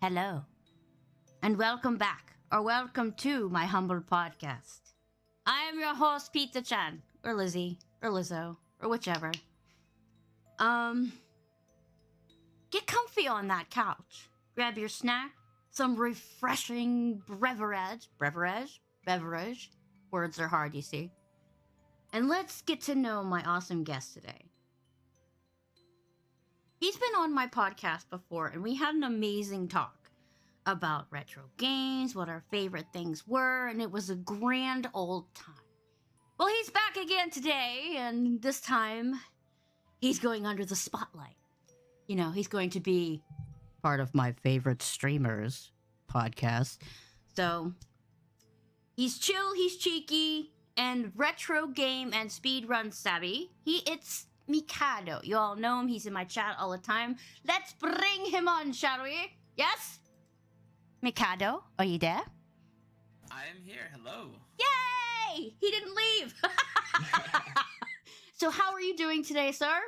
Hello, and welcome back, or welcome to my humble podcast. I am your host, Pizzachan, or Lizzie, or Lizzo, or whichever. Um, get comfy on that couch. Grab your snack, some refreshing beverage. Words are hard, you see. And let's get to know my awesome guest today. He's been on my podcast before, and we had an amazing talk about retro games, what our favorite things were, and it was a grand old time. Well, he's back again today, and this time he's going under the spotlight. You know, he's going to be part of my favorite streamers podcast. So he's chill, he's cheeky, and retro game and speedrun savvy. It's M3rcado. You all know him. He's in my chat all the time. Let's bring him on, shall we? Yes? M3rcado, are you there? I am here. Hello. Yay! He didn't leave. So how are you doing today, sir?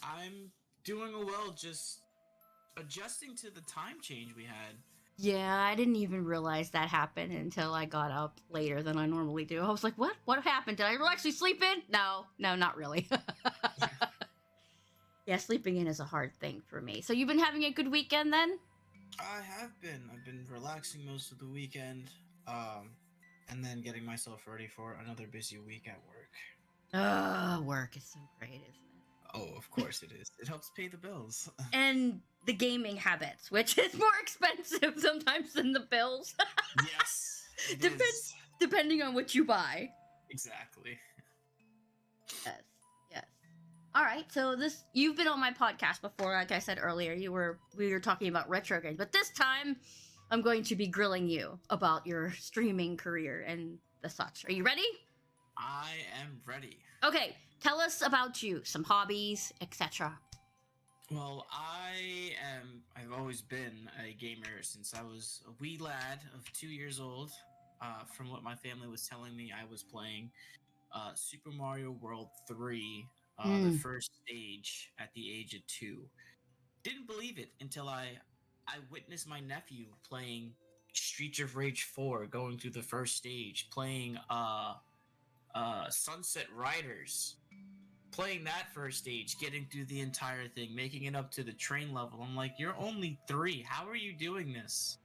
I'm doing well, just adjusting to the time change we had. Yeah, I didn't even realize that happened until I got up later than I normally do. I was like, what? What happened? Did I actually sleep in? No, not really. Yeah, sleeping in is a hard thing for me. So you've been having a good weekend then? I have been. I've been relaxing most of the weekend, and then getting myself ready for another busy week at work. Work is so great, isn't it? Oh, of course it is. It helps pay the bills. And the gaming habits, which is more expensive sometimes than the bills. Yes, it is. Depending on what you buy. Exactly. Yes. All right, so you've been on my podcast before, like I said earlier. We were talking about retro games, but this time I'm going to be grilling you about your streaming career and the such. Are you ready? I am ready. Okay, tell us about you, some hobbies, etc. Well, I've always been a gamer since I was a wee lad of 2 years old. From what my family was telling me, I was playing Super Mario World 3, the first stage at the age of 2. Didn't believe it until I witnessed my nephew playing Streets of Rage 4, going through the first stage, playing Sunset Riders, playing that first stage, getting through the entire thing, making it up to the train level. I'm like, you're only 3. How are you doing this?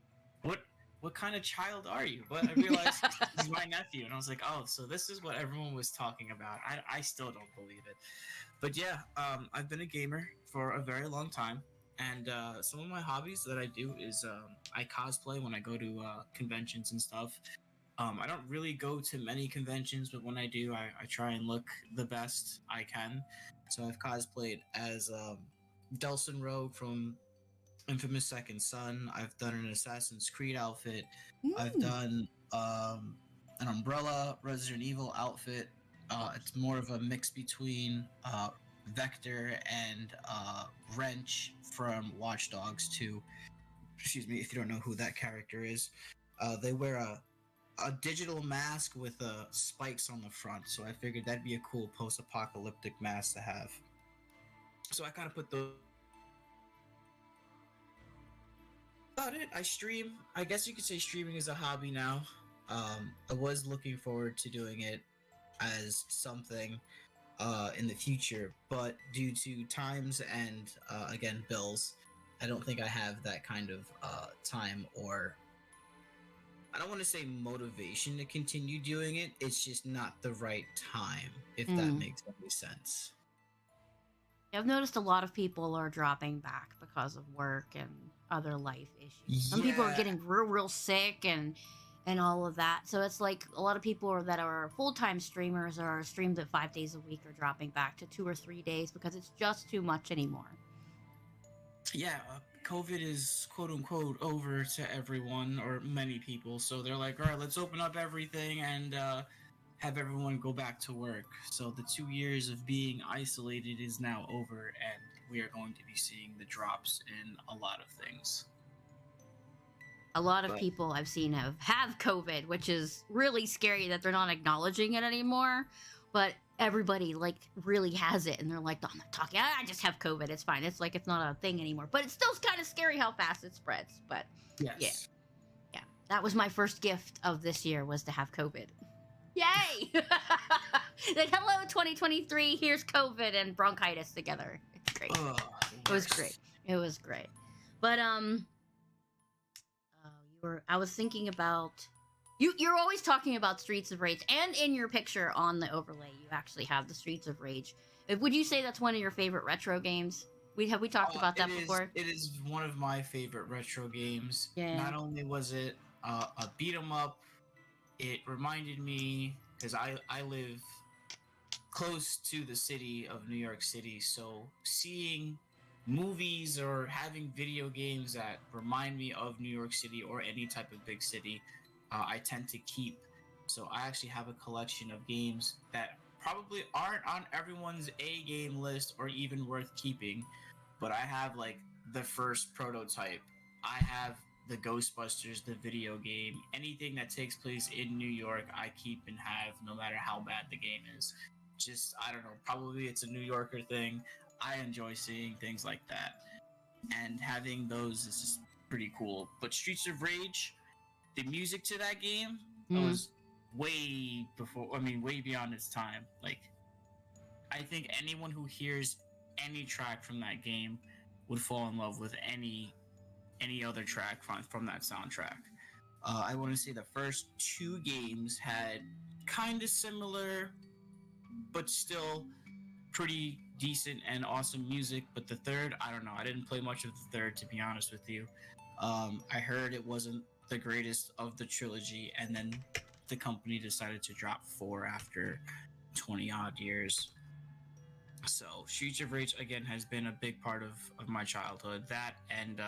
What kind of child are you? But I realized he's my nephew, and I was like, oh, so this is what everyone was talking about. I still don't believe it. But yeah, I've been a gamer for a very long time, and some of my hobbies that I do is I cosplay when I go to conventions and stuff. I don't really go to many conventions, but when I do, I try and look the best I can. So I've cosplayed as Delson Rogue from Infamous Second Son. I've done an Assassin's Creed outfit. I've done an Umbrella Resident Evil outfit. It's more of a mix between Vector and Wrench from Watch Dogs 2. Excuse me if you don't know who that character is. They wear a digital mask with spikes on the front, so I figured that'd be a cool post-apocalyptic mask to have. So I kind of put those. About it. I stream. I guess you could say streaming is a hobby now. I was looking forward to doing it as something in the future, but due to times and again bills, I don't think I have that kind of time, or I don't want to say motivation to continue doing it. It's just not the right time, if that makes any sense. I've noticed a lot of people are dropping back because of work and other life issues. Some people are getting real sick and all of that. So it's like a lot of people that are full-time streamers or streamed at 5 days a week are dropping back to 2 or 3 days because it's just too much anymore. Yeah, COVID is quote-unquote over to everyone, or many people. So they're like, all right, let's open up everything and have everyone go back to work. So the 2 years of being isolated is now over, and we are going to be seeing the drops in a lot of things. A lot of people I've seen have COVID, which is really scary that they're not acknowledging it anymore. But everybody like really has it, and they're like, "I'm not talking. I just have COVID. It's fine. It's like it's not a thing anymore." But it's still kind of scary how fast it spreads. But yeah, Yes. yeah, that was my first gift of this year was to have COVID. Yay! Like, hello, 2023. Here's COVID and bronchitis together. It's great. Ugh, It was great. It was great. But I was thinking about you're always talking about Streets of Rage, and in your picture on the overlay you actually have the Streets of Rage. Would you say that's one of your favorite retro games? Have we talked about that before? It is one of my favorite retro games. Yeah. Not only was it a beat 'em up, it reminded me because I live close to the city of New York City, so seeing movies or having video games that remind me of New York City or any type of big city, I tend to keep. So I actually have a collection of games that probably aren't on everyone's A game list or even worth keeping, but I have like the first prototype. I have the Ghostbusters, the video game, anything that takes place in New York, I keep and have no matter how bad the game is. Just, I don't know, probably it's a New Yorker thing. I enjoy seeing things like that. And having those is just pretty cool. But Streets of Rage, the music to that game was way before, way beyond its time. Like, I think anyone who hears any track from that game would fall in love with any other track from that soundtrack. I want to say the first two games had kind of similar, but still pretty decent and awesome music. But the third, I don't know. I didn't play much of the third, to be honest with you. I heard it wasn't the greatest of the trilogy, and then the company decided to drop 4 after 20 odd years. So Streets of Rage again has been a big part of my childhood. That and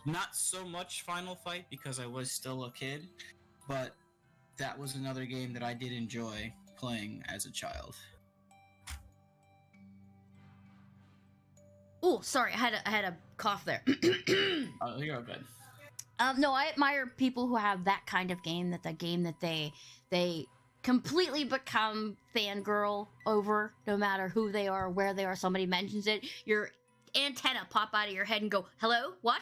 not so much Final Fight because I was still a kid, but that was another game that I did enjoy playing as a child. Oh, sorry, I had a cough there. Oh, you're good. No, I admire people who have that kind of game. That the game that they completely become fangirl over, no matter who they are, where they are. Somebody mentions it, your antenna pop out of your head and go, "Hello, what?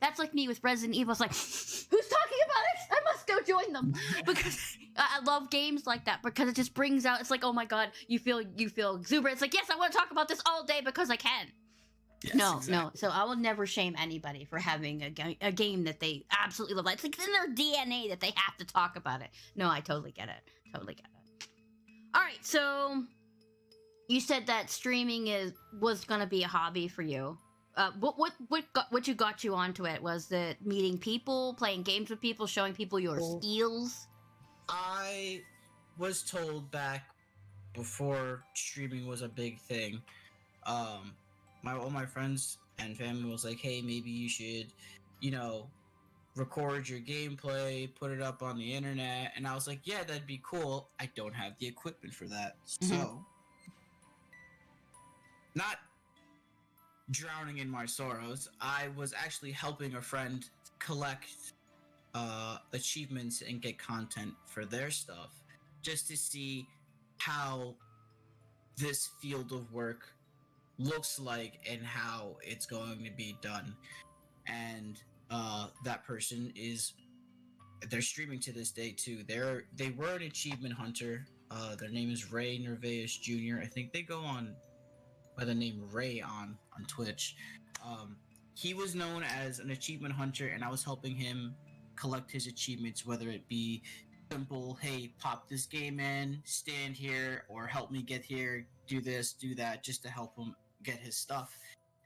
That's like me with Resident Evil. It's like, who's talking about it? I must go join them because I love games like that because it just brings out. It's like, oh my god, you feel exuberant. It's like, yes, I want to talk about this all day because I can. Yes, No. exactly. So I will never shame anybody for having a game that they absolutely love. It's like in their DNA that they have to talk about it. No, I totally get it. All right, so you said that streaming was gonna be a hobby for you. What got you onto it? Was it meeting people, playing games with people, showing people your skills? I was told back before streaming was a big thing. All my friends and family was like, "Hey, maybe you should, record your gameplay, put it up on the internet." And I was like, "Yeah, that'd be cool. I don't have the equipment for that." So, not drowning in my sorrows, I was actually helping a friend collect achievements and get content for their stuff just to see how this field of work looks like and how it's going to be done. And that person they're streaming to this day too. They were an achievement hunter. Their name is Ray Nervaeus Jr. I think they go on by the name Ray on Twitch. He was known as an achievement hunter, and I was helping him collect his achievements, whether it be simple, "Hey, pop this game in, stand here, or help me get here, do this, do that," just to help him get his stuff.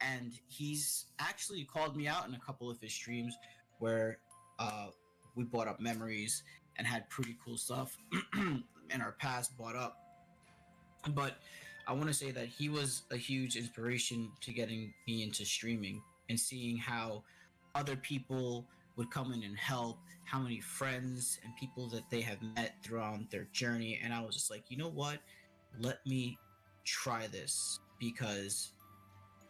And he's actually called me out in a couple of his streams where we brought up memories and had pretty cool stuff in our past brought up. But I want to say that he was a huge inspiration to getting me into streaming and seeing how other people would come in and help, how many friends and people that they have met throughout their journey. And I was just like, you know what? Let me try this. Because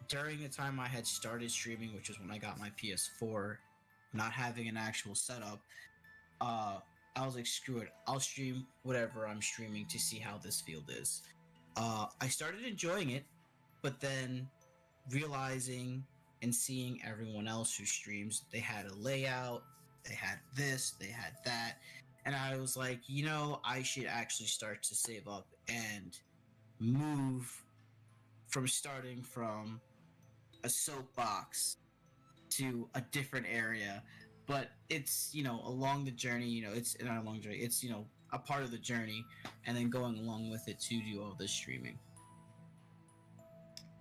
during the time I had started streaming, which was when I got my PS4, not having an actual setup, I was like, screw it. I'll stream whatever I'm streaming to see how this field is. I started enjoying it, but then realizing and seeing everyone else who streams, they had a layout, they had this, they had that, and I was like, I should actually start to save up and move from starting from a soapbox to a different area. But it's, along the journey, it's not a long journey, it's, a part of the journey, and then going along with it to do all this streaming.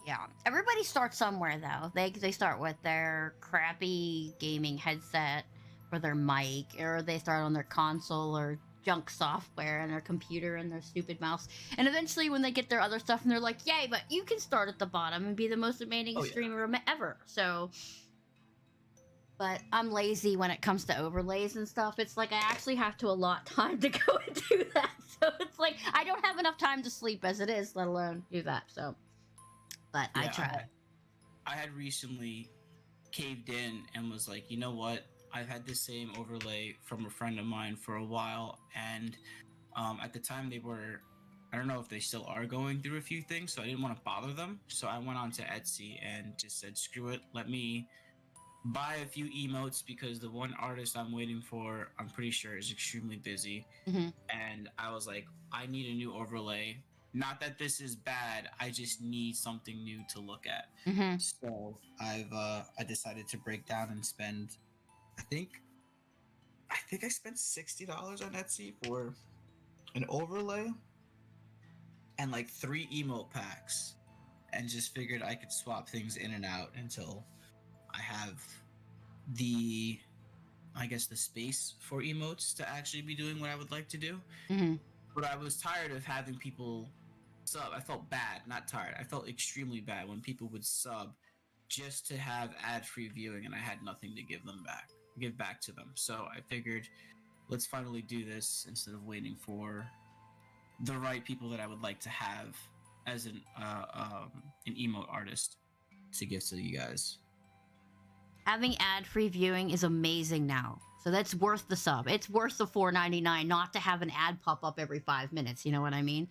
Yeah, everybody starts somewhere though. They start with their crappy gaming headset for their mic, or they start on their console or junk software and their computer and their stupid mouse. And eventually, when they get their other stuff, and they're like, "Yay!" But you can start at the bottom and be the most amazing streamer ever. So, but I'm lazy when it comes to overlays and stuff. It's like I actually have to allot time to go and do that. So it's like I don't have enough time to sleep as it is, let alone do that. So. But yeah, I tried. I had recently caved in and was like, you know what? I've had this same overlay from a friend of mine for a while, and at the time they were, I don't know if they still are going through a few things, so I didn't want to bother them. So I went on to Etsy and just said, screw it, let me buy a few emotes, because the one artist I'm waiting for, I'm pretty sure, is extremely busy. Mm-hmm. And I was like, I need a new overlay. Not that this is bad, I just need something new to look at. Mm-hmm. So I decided to break down and spend, I think I spent $60 on Etsy for an overlay and like 3 emote packs, and just figured I could swap things in and out until I have the space for emotes to actually be doing what I would like to do. Mm-hmm. But I was tired of having people sub. I felt bad, not tired. I felt extremely bad when people would sub just to have ad-free viewing, and I had nothing to give back to them. So I figured, let's finally do this instead of waiting for the right people that I would like to have as an emote artist to give to you guys. Having ad-free viewing is amazing now. So that's worth the sub. It's worth the $4.99 not to have an ad pop up every 5 minutes. You know what I mean?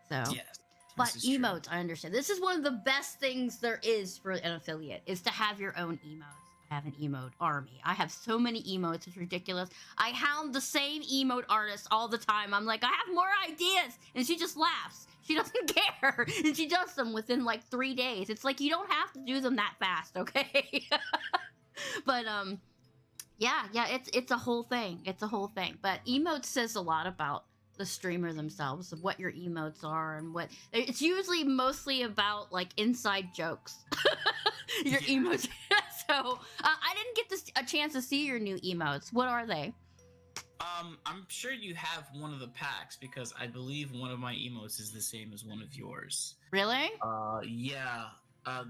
So, yes. But emotes, I understand. This is one of the best things there is for an affiliate, is to have your own emotes. I have an emote army. I have so many emotes. It's ridiculous. I hound the same emote artist all the time. I'm like, I have more ideas. And she just laughs. She doesn't care. And she does them within like 3 days. It's like, you don't have to do them that fast, okay? But, yeah, it's a whole thing. It's a whole thing. But emotes says a lot about the streamer themselves, of what your emotes are, and what it's usually mostly about, like, inside jokes. Your emotes. So I didn't get a chance to see your new emotes. What are they? I'm sure you have one of the packs, because I believe one of my emotes is the same as one of yours. Really? Yeah.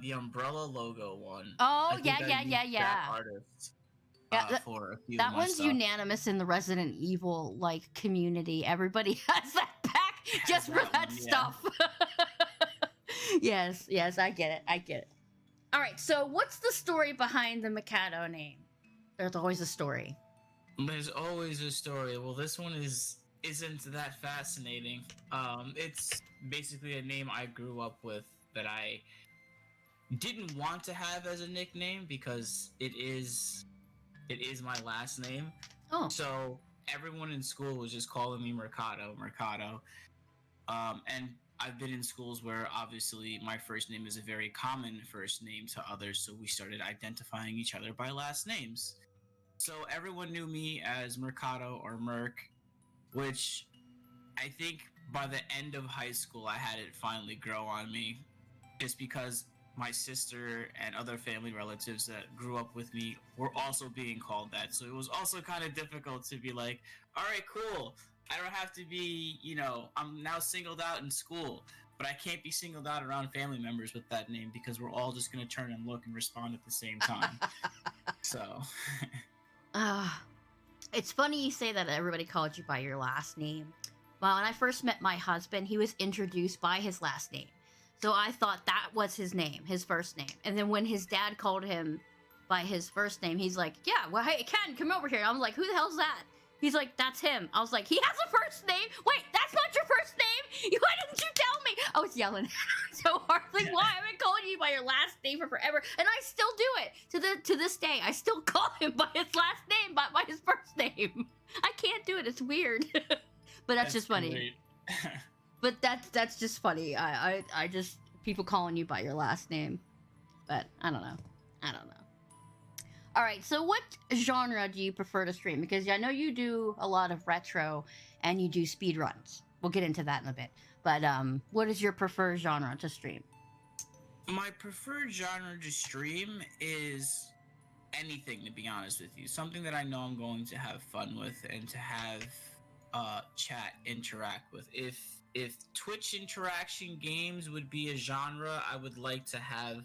The umbrella logo one. Oh, yeah. That artist. Yeah, for a few that of my one's stuff. Unanimous in the Resident Evil community. Everybody has that pack just for that stuff. Yes, I get it. All right, so what's the story behind the M3rcado name? There's always a story. There's always a story. Well, this one isn't that fascinating. It's basically a name I grew up with that I didn't want to have as a nickname, because it is my last name. Oh. So everyone in school was just calling me M3rcado. And I've been in schools where obviously my first name is a very common first name to others, so we started identifying each other by last names. So everyone knew me as M3rcado or Merc, which I think by the end of high school I had it finally grow on me, just because my sister and other family relatives that grew up with me were also being called that. So it was also kind of difficult to be like, all right, cool. I don't have to be, I'm now singled out in school, but I can't be singled out around family members with that name, because we're all just going to turn and look and respond at the same time. So. It's funny you say that everybody called you by your last name. Well, when I first met my husband, he was introduced by his last name. So I thought that was his name, his first name. And then when his dad called him by his first name, he's like, yeah, well, hey, Ken, come over here. I was like, who the hell's that? He's like, that's him. I was like, he has a first name? Wait, that's not your first name? Why didn't you tell me? Oh, was yelling so hard, like, why am I calling you by your last name for forever? And I still do it to this day. I still call him by his last name, but by his first name. I can't do it. It's weird, but that's just funny. But that's just funny. I just people calling you by your last name, but I don't know. All right, so what genre do you prefer to stream? Because I know you do a lot of retro and you do speed runs. We'll get into that in a bit. But what is your preferred genre to stream? My preferred genre to stream is anything, to be honest with you. Something that I know I'm going to have fun with and to have chat interact with. If Twitch interaction games would be a genre, I would like to have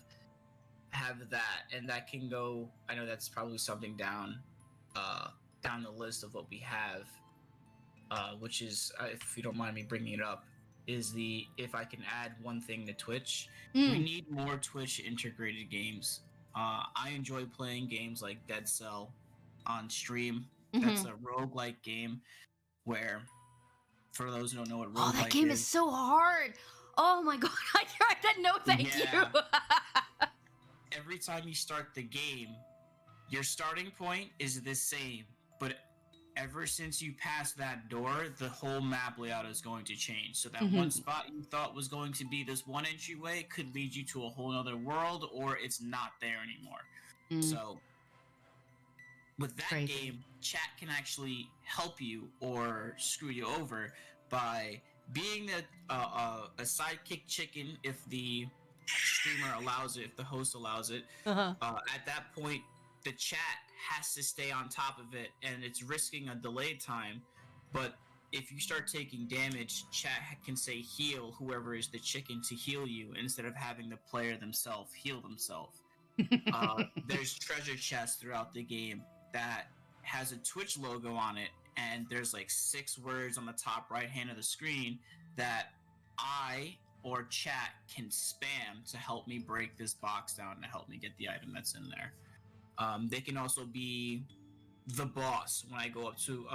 that, and that can go. I know that's probably something down the list of what we have, which is, if you don't mind me bringing it up, is if I can add one thing to Twitch, we need more Twitch integrated games. I enjoy playing games like Dead Cell on stream. That's a roguelike game where, for those who don't know what roguelike is, that game is so hard. Oh my god, I tried that. No, thank you. Every time you start the game, your starting point is the same, but ever since you pass that door, the whole map layout is going to change. So that one spot you thought was going to be this one entryway could lead you to a whole other world, or it's not there anymore. So with that game, chat can actually help you or screw you over by being a sidekick chicken if the streamer allows it, if the host allows it. At that point, the chat has to stay on top of it, and it's risking a delayed time. But if you start taking damage, chat can say heal whoever is the chicken to heal you instead of having the player themselves heal themselves. There's treasure chests throughout the game that has a Twitch logo on it, and there's like 6 words on the top right hand of the screen that I or chat can spam to help me break this box down to help me get the item that's in there. They can also be the boss when I go up to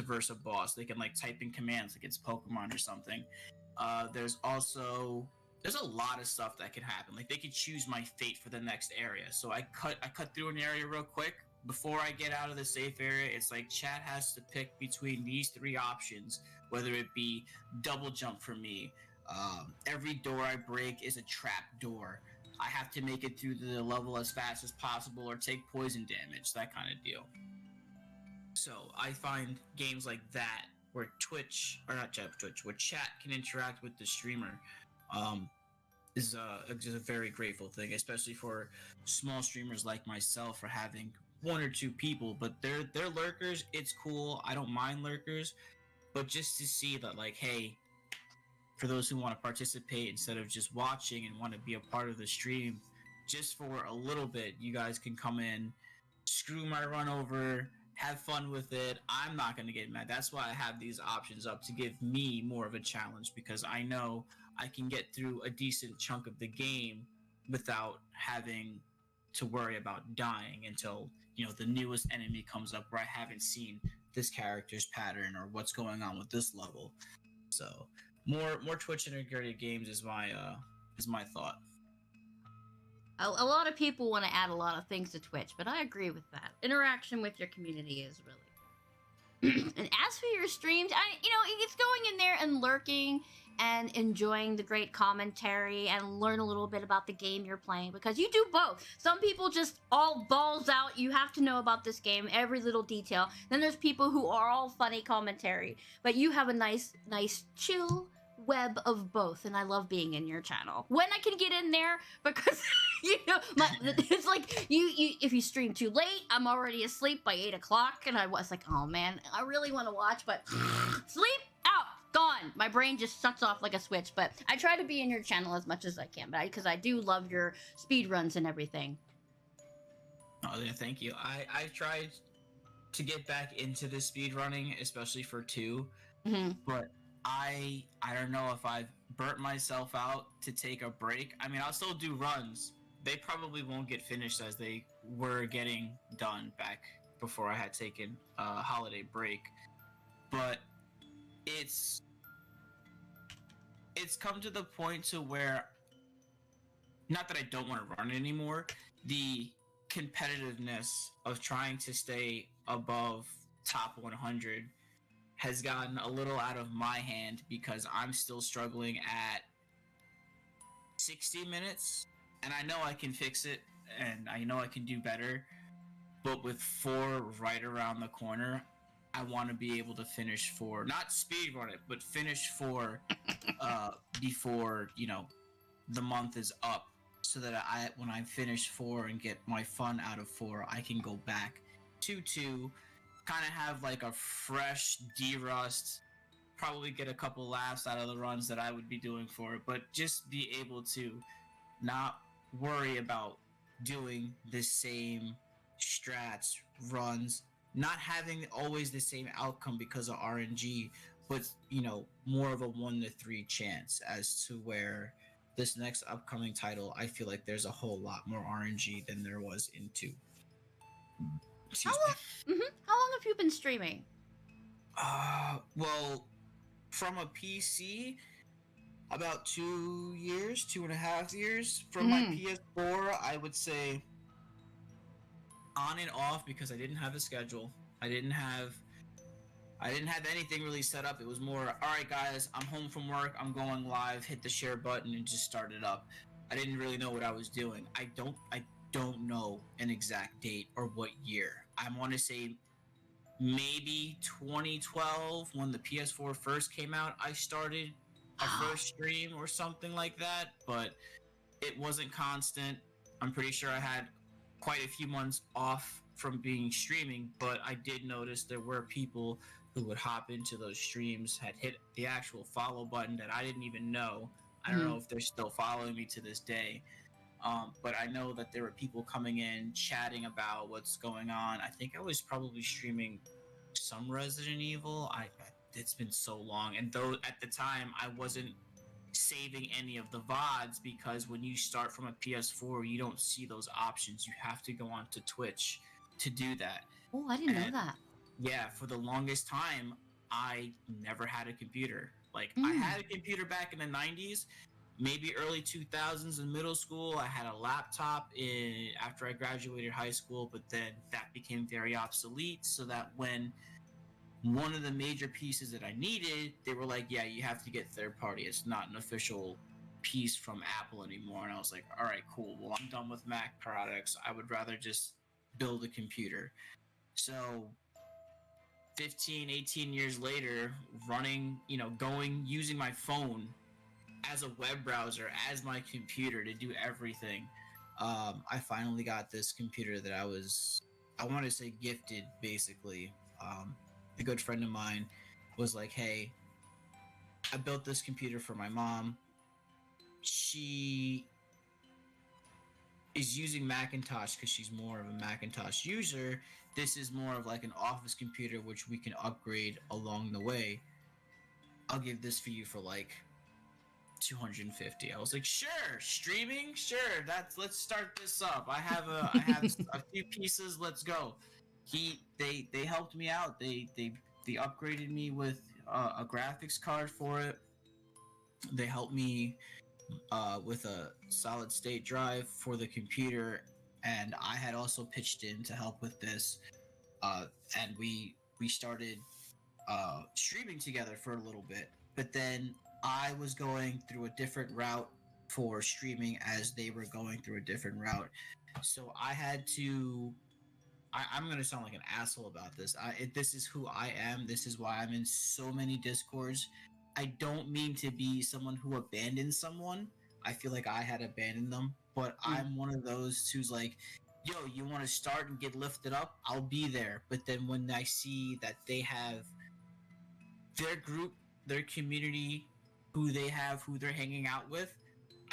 verse a boss. They can like type in commands like it's Pokemon or something. There's a lot of stuff that can happen. Like they could choose my fate for the next area. So I cut through an area real quick. Before I get out of the safe area, it's like chat has to pick between these 3 options, whether it be double jump for me. Every door I break is a trap door. I have to make it through the level as fast as possible or take poison damage, that kind of deal. So I find games like that where where chat can interact with the streamer, is a very grateful thing, especially for small streamers like myself for having 1 or 2 people. But they're lurkers. It's cool. I don't mind lurkers, but just to see that, like, hey, for those who want to participate instead of just watching and want to be a part of the stream, just for a little bit, you guys can come in, screw my run over, have fun with it. I'm not going to get mad. That's why I have these options up, to give me more of a challenge, because I know I can get through a decent chunk of the game without having to worry about dying until, the newest enemy comes up where I haven't seen this character's pattern or what's going on with this level. So more Twitch integrated games is my thought. A lot of people want to add a lot of things to Twitch, but I agree with that. Interaction with your community is really. And as for your streams, it's going in there and lurking and enjoying the great commentary and learn a little bit about the game you're playing, because you do both. Some people just all balls out, you have to know about this game, every little detail. Then there's people who are all funny commentary, but you have a nice chill web of both, and I love being in your channel when I can get in there, because it's like you if you stream too late, I'm already asleep by 8 o'clock, and I was like, oh man, I really want to watch, but sleep out, gone. My brain just shuts off like a switch. But I try to be in your channel as much as I can, because I do love your speed runs and everything. Oh yeah, thank you. I tried to get back into the speed running, especially for 2, but I don't know if I've burnt myself out to take a break. I mean, I'll still do runs. They probably won't get finished as they were getting done back before I had taken a holiday break. But it's it's come to the point to where, not that I don't want to run it anymore, the competitiveness of trying to stay above top 100 has gotten a little out of my hand because I'm still struggling at 60 minutes, and I know I can fix it and I know I can do better, but with 4 right around the corner, I want to be able to finish 4, not speed run it, but finish 4 before, the month is up, so that when I finish 4 and get my fun out of 4, I can go back to 2, kind of have like a fresh de-rust, probably get a couple laughs out of the runs that I would be doing for it, but just be able to not worry about doing the same strats, runs, not having always the same outcome because of RNG, but more of a 1 to 3 chance, as to where this next upcoming title, I feel like there's a whole lot more RNG than there was in 2. How Excuse me. long? How long have you been streaming? Well, from a PC, about 2 years, 2.5 years. From my PS4, I would say on and off, because I didn't have a schedule. I didn't have anything really set up. It was more, all right, guys, I'm home from work. I'm going live. Hit the share button and just start it up. I didn't really know what I was doing. I don't know an exact date or what year. I want to say maybe 2012, when the PS4 first came out. I started a first stream or something like that, but it wasn't constant. I'm pretty sure I had quite a few months off from being streaming, but I did notice there were people who would hop into those streams, had hit the actual follow button that I didn't even know. I don't know if they're still following me to this day. But I know that there were people coming in, chatting about what's going on. I think I was probably streaming some Resident Evil. It's been so long, and though at the time I wasn't saving any of the VODs, because when you start from a PS4, you don't see those options. You have to go onto Twitch to do that. Oh, I didn't know that. Yeah, for the longest time, I never had a computer. Like, I had a computer back in the 90s, maybe early 2000s in middle school. I had a laptop after I graduated high school, but then that became very obsolete, so that when one of the major pieces that I needed, they were like, yeah, you have to get third party. It's not an official piece from Apple anymore. And I was like, all right, cool. Well, I'm done with Mac products. I would rather just build a computer. So 15, 18 years later, running, using my phone as a web browser, as my computer to do everything. I finally got this computer that I want to say gifted, basically. A good friend of mine was like, hey, I built this computer for my mom. She is using Macintosh because she's more of a Macintosh user. This is more of like an office computer, which we can upgrade along the way. I'll give this for you for like 250. I was like, sure. Streaming, sure. Let's start this up. I have a few pieces. Let's go. They helped me out. They upgraded me with a graphics card for it. They helped me with a solid state drive for the computer, and I had also pitched in to help with this. And we started streaming together for a little bit, but then I was going through a different route for streaming as they were going through a different route. So I had to. I'm gonna sound like an asshole about this. This is who I am. This is why I'm in so many discords. I don't mean to be someone who abandons someone. I feel like I had abandoned them, but I'm one of those who's like, yo, you want to start and get lifted up? I'll be there. But then when I see that they have their group, their community, who they're hanging out with,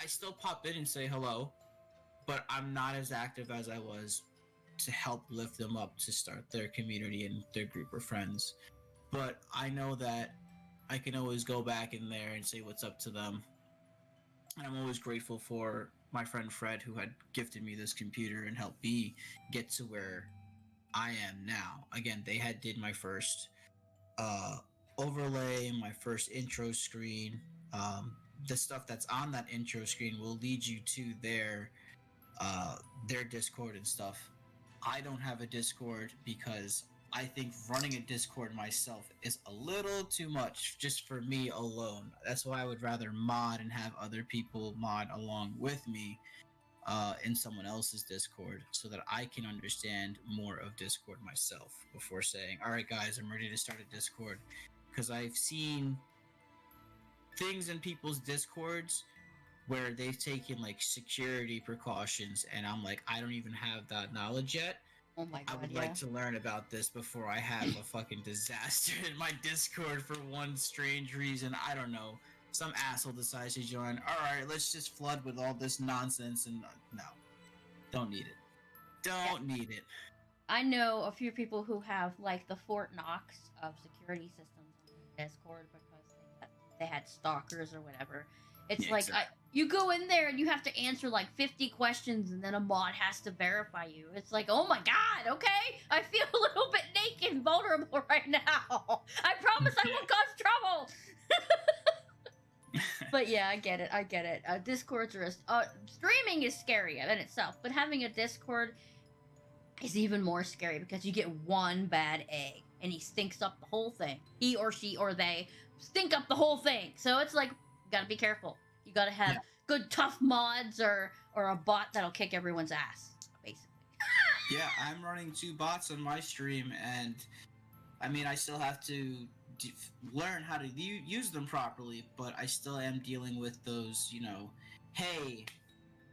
I still pop in and say hello, but I'm not as active as I was to help lift them up to start their community and their group of friends. But I know that I can always go back in there and say what's up to them. And I'm always grateful for my friend Fred, who had gifted me this computer and helped me get to where I am now. Again, they did my first overlay, my first intro screen. the stuff that's on that intro screen will lead you to their Discord and stuff. I don't have a Discord because I think running a Discord myself is a little too much just for me alone. That's why I would rather mod and have other people mod along with me in someone else's Discord so that I can understand more of Discord myself before saying, all right, guys, I'm ready to start a Discord. Because I've seen things in people's Discords where they've taken like security precautions, and I'm like, I don't even have that knowledge yet. Oh my I god, would yeah. like to learn about this before I have a fucking disaster in my Discord for one strange reason. I don't know. Some asshole decides to join. Alright, let's just flood with all this nonsense and no. Don't need it. Don't need it. I know a few people who have like the Fort Knox of security systems on their Discord because they had stalkers or whatever. It's Yeah, like exactly. you go in there and you have to answer like 50 questions and then a mod has to verify you. It's like, oh my god, okay? I feel a little bit naked and vulnerable right now. I promise I won't cause trouble. But yeah, I get it. Discords are streaming is scary in itself, but having a Discord is even more scary because you get one bad egg and he stinks up the whole thing. He or she or they stink up the whole thing. So it's like, you gotta be careful. You gotta have good tough mods or a bot that'll kick everyone's ass, basically. Yeah, I'm running 2 bots on my stream, and I mean, I still have to learn how to use them properly, but I still am dealing with those, hey,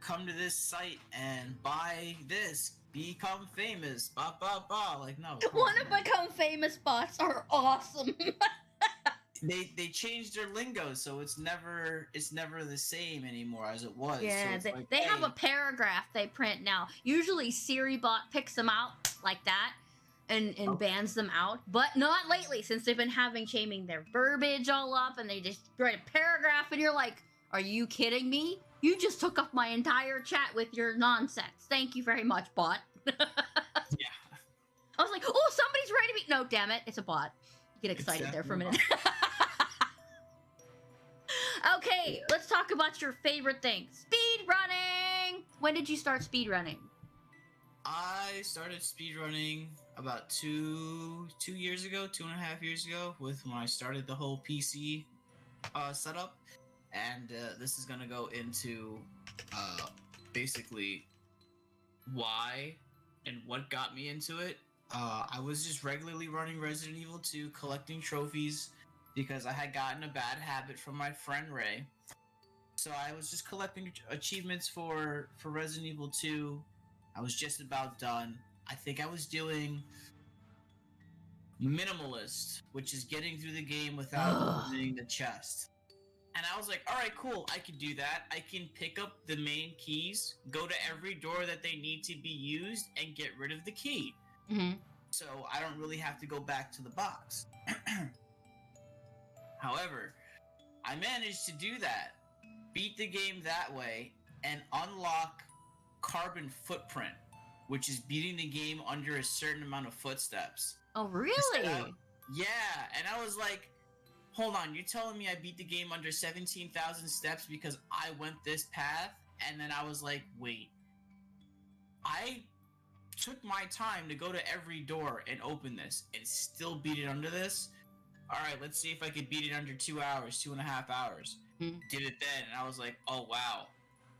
come to this site and buy this, become famous, blah blah blah. Like, no. Wanna become famous bots are awesome. They changed their lingo, so it's never the same anymore as it was. Yeah, so they have a paragraph they print now. Usually SiriBot picks them out like that and bans them out, but not lately since they've been having shaming their verbiage all up, and they just write a paragraph and you're like, are you kidding me? You just took up my entire chat with your nonsense. Thank you very much, bot. Yeah. I was like, oh, somebody's writing me. No, damn it, it's a bot. You get excited there for a minute. Okay, let's talk about your favorite thing. Speed running! When did you start speed running? I started speedrunning about 2 years ago, 2.5 years ago, with when I started the whole PC setup. And this is gonna go into basically why and what got me into it. I was just regularly running Resident Evil 2, collecting trophies, because I had gotten a bad habit from my friend Ray. So I was just collecting achievements for Resident Evil 2. I was just about done. I think I was doing Minimalist, which is getting through the game without opening the chest. And I was like, alright, cool, I can do that. I can pick up the main keys, go to every door that they need to be used, and get rid of the key. Mm-hmm. So I don't really have to go back to the box. However, I managed to do that, beat the game that way, and unlock Carbon Footprint, which is beating the game under a certain amount of footsteps. Oh, really? Yeah, and I was like, hold on, you're telling me I beat the game under 17,000 steps because I went this path? And then I was like, wait, I took my time to go to every door and open this and still beat it under this? Alright, let's see if I could beat it under 2 hours, 2.5 hours. Mm-hmm. Did it then, and I was like, oh wow,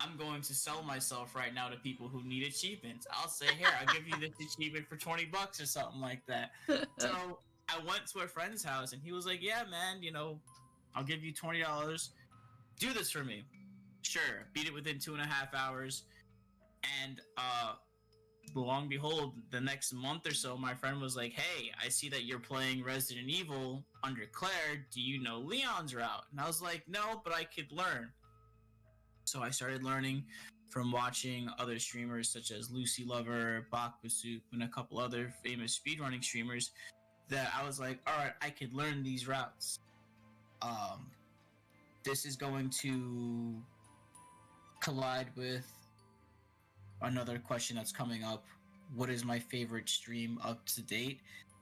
I'm going to sell myself right now to people who need achievements. I'll say, here, I'll give you this achievement for $20 or something like that. So I went to a friend's house, and he was like, yeah, man, I'll give you $20. Do this for me. Sure, beat it within 2.5 hours. And lo and behold, the next month or so, my friend was like, hey, I see that you're playing Resident Evil under Claire. Do you know Leon's route? And I was like, no, but I could learn. So I started learning from watching other streamers such as Lucy Lover, Bakbasup, and a couple other famous speedrunning streamers, that I was like, alright, I could learn these routes. This is going to collide with another question that's coming up. What is my favorite stream up to date?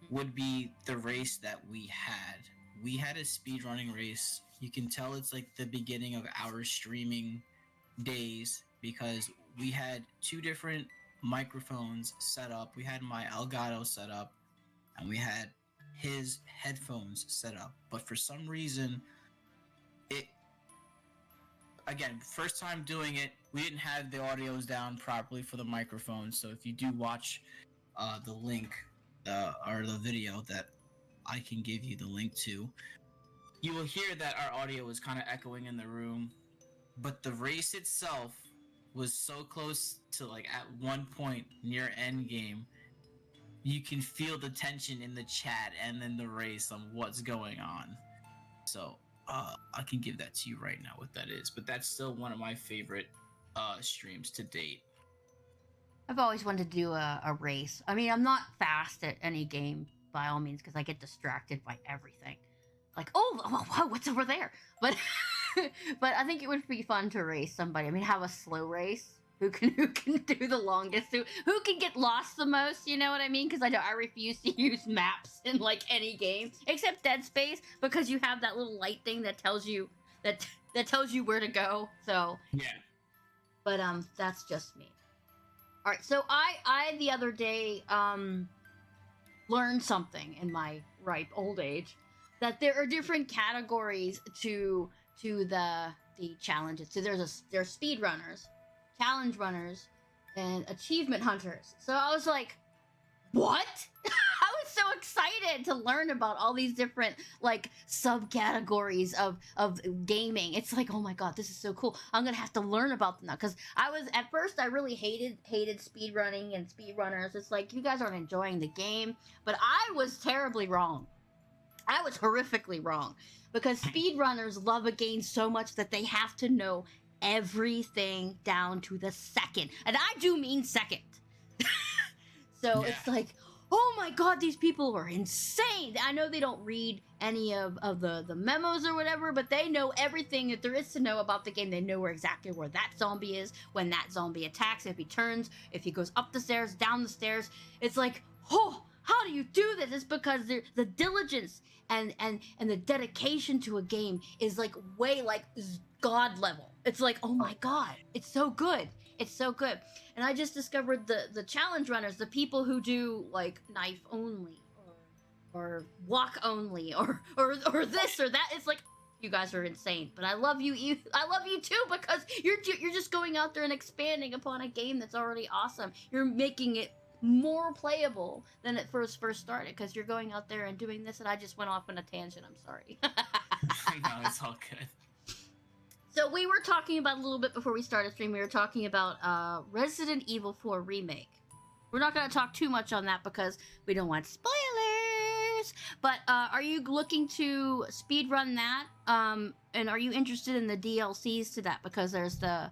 Would be the race that we had. We had a speedrunning race You can tell it's like the beginning of our streaming days because we had two different microphones set up. We had my Elgato set up and we had his headphones set up. But for some reason, it again, first time doing it, we didn't have the audios down properly for the microphones. So if you do watch the link or the video that I can give you the link to, you will hear that our audio was kind of echoing in the room. But the race itself was so close to like at one point near end game, you can feel the tension in the chat and then the race on what's going on. So I can give that to you right now what that is, but that's still one of my favorite streams to date. I've always wanted to do a race. I mean, I'm not fast at any game by all means because I get distracted by everything. Like, oh, what's over there? But but I think it would be fun to race somebody. I mean, have a slow race. Who can do the longest? Who can get lost the most? You know what I mean? Because I refuse to use maps in like any game except Dead Space because you have that little light thing that tells you that tells you where to go. So yeah. But that's just me. All right. So I the other day learned something in my ripe old age that there are different categories to the challenges. So there's speed runners, challenge runners, and achievement hunters. So I was like, what? I was so excited to learn about all these different like subcategories of gaming. It's like, oh my god, this is so cool. I'm gonna have to learn about them now because I was at first I really hated speed running and speed runners. It's like you guys aren't enjoying the game, but I was terribly wrong. I was horrifically wrong because speedrunners love a game so much that they have to know everything down to the second. And I do mean second. So Yeah. it's like, oh my god, these people are insane. I know they don't read any of the memos or whatever, but they know everything that there is to know about the game. They know exactly where that zombie is, when that zombie attacks, if he turns, if he goes up the stairs, down the stairs. It's like, oh, how do you do this? It's because the diligence and the dedication to a game is like way like god level. It's like, oh my god, it's so good. It's so good. And I just discovered the challenge runners, the people who do like knife only or walk only or this or that. It's like, you guys are insane, but I love you. I love you too because you're just going out there and expanding upon a game that's already awesome. You're making it more playable than it first started because you're going out there and doing this, and I just went off on a tangent. I'm sorry. No, it's all good. So we were talking about a little bit before we started stream. We were talking about Resident Evil 4 remake. We're not going to talk too much on that because we don't want spoilers. But are you looking to speedrun that? And are you interested in the DLCs to that? Because there's the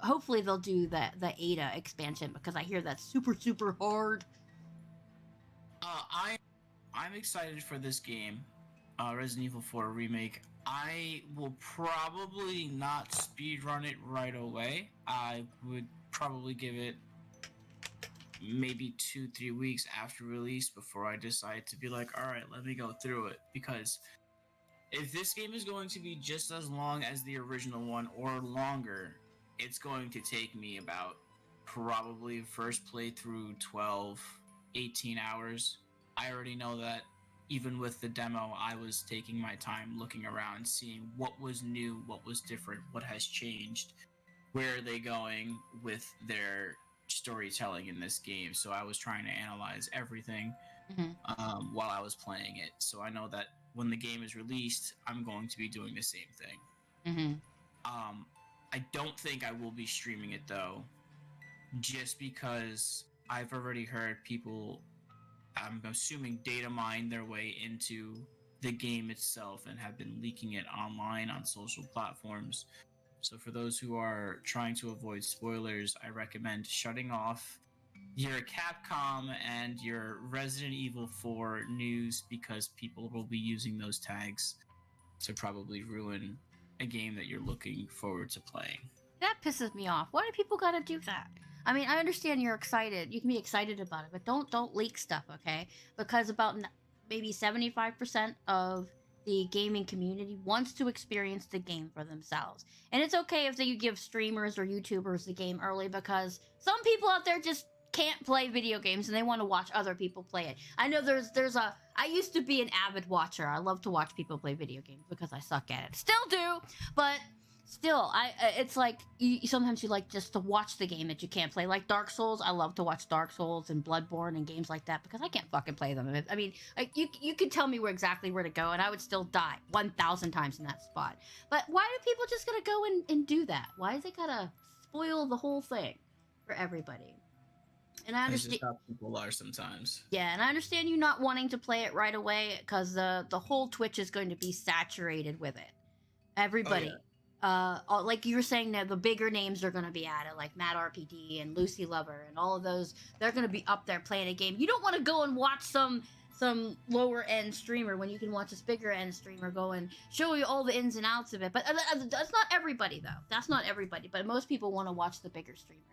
hopefully they'll do the Ada expansion because I hear that's super hard. I'm excited for this game, Resident Evil 4 remake. I will probably not speedrun it right away. I would probably give it maybe 2-3 weeks after release before I decide to be like, all right, let me go through it. Because if this game is going to be just as long as the original one or longer, it's going to take me about probably first playthrough 12-18 hours. I already know that even with the demo, I was taking my time looking around, seeing what was new, what was different, what has changed, where are they going with their storytelling in this game. So I was trying to analyze everything while I was playing it. So I know that when the game is released, I'm going to be doing the same thing. I don't think I will be streaming it though, just because I've already heard people, I'm assuming, data mine their way into the game itself and have been leaking it online on social platforms. So for those who are trying to avoid spoilers, I recommend shutting off your Capcom and your Resident Evil 4 news because people will be using those tags to probably ruin a game that you're looking forward to playing. That pisses me off. Why do people gotta do that? I mean, I understand you're excited. You can be excited about it, but don't leak stuff, okay? Because about maybe 75% of the gaming community wants to experience the game for themselves. And it's okay if you give streamers or YouTubers the game early, because some people out there just can't play video games and they want to watch other people play it. I know I used to be an avid watcher. I love to watch people play video games because I suck at it. Still do, but still, it's like sometimes you like just to watch the game that you can't play, like Dark Souls. I love to watch Dark Souls and Bloodborne and games like that because I can't fucking play them. I mean, you could tell me exactly where to go and I would still die 1,000 times in that spot. But why do people just gotta go and do that? Why is it gotta spoil the whole thing for everybody? And I That's understand. just how people are sometimes. Yeah, and I understand you not wanting to play it right away because the whole Twitch is going to be saturated with it. Everybody. Like you were saying, that the bigger names are going to be at it, like M3rcado and Lucy Lover and all of those. They're going to be up there playing a game. You don't want to go and watch some lower end streamer when you can watch this bigger end streamer go and show you all the ins and outs of it. But that's not everybody, though. That's not everybody. But most people want to watch the bigger streamers.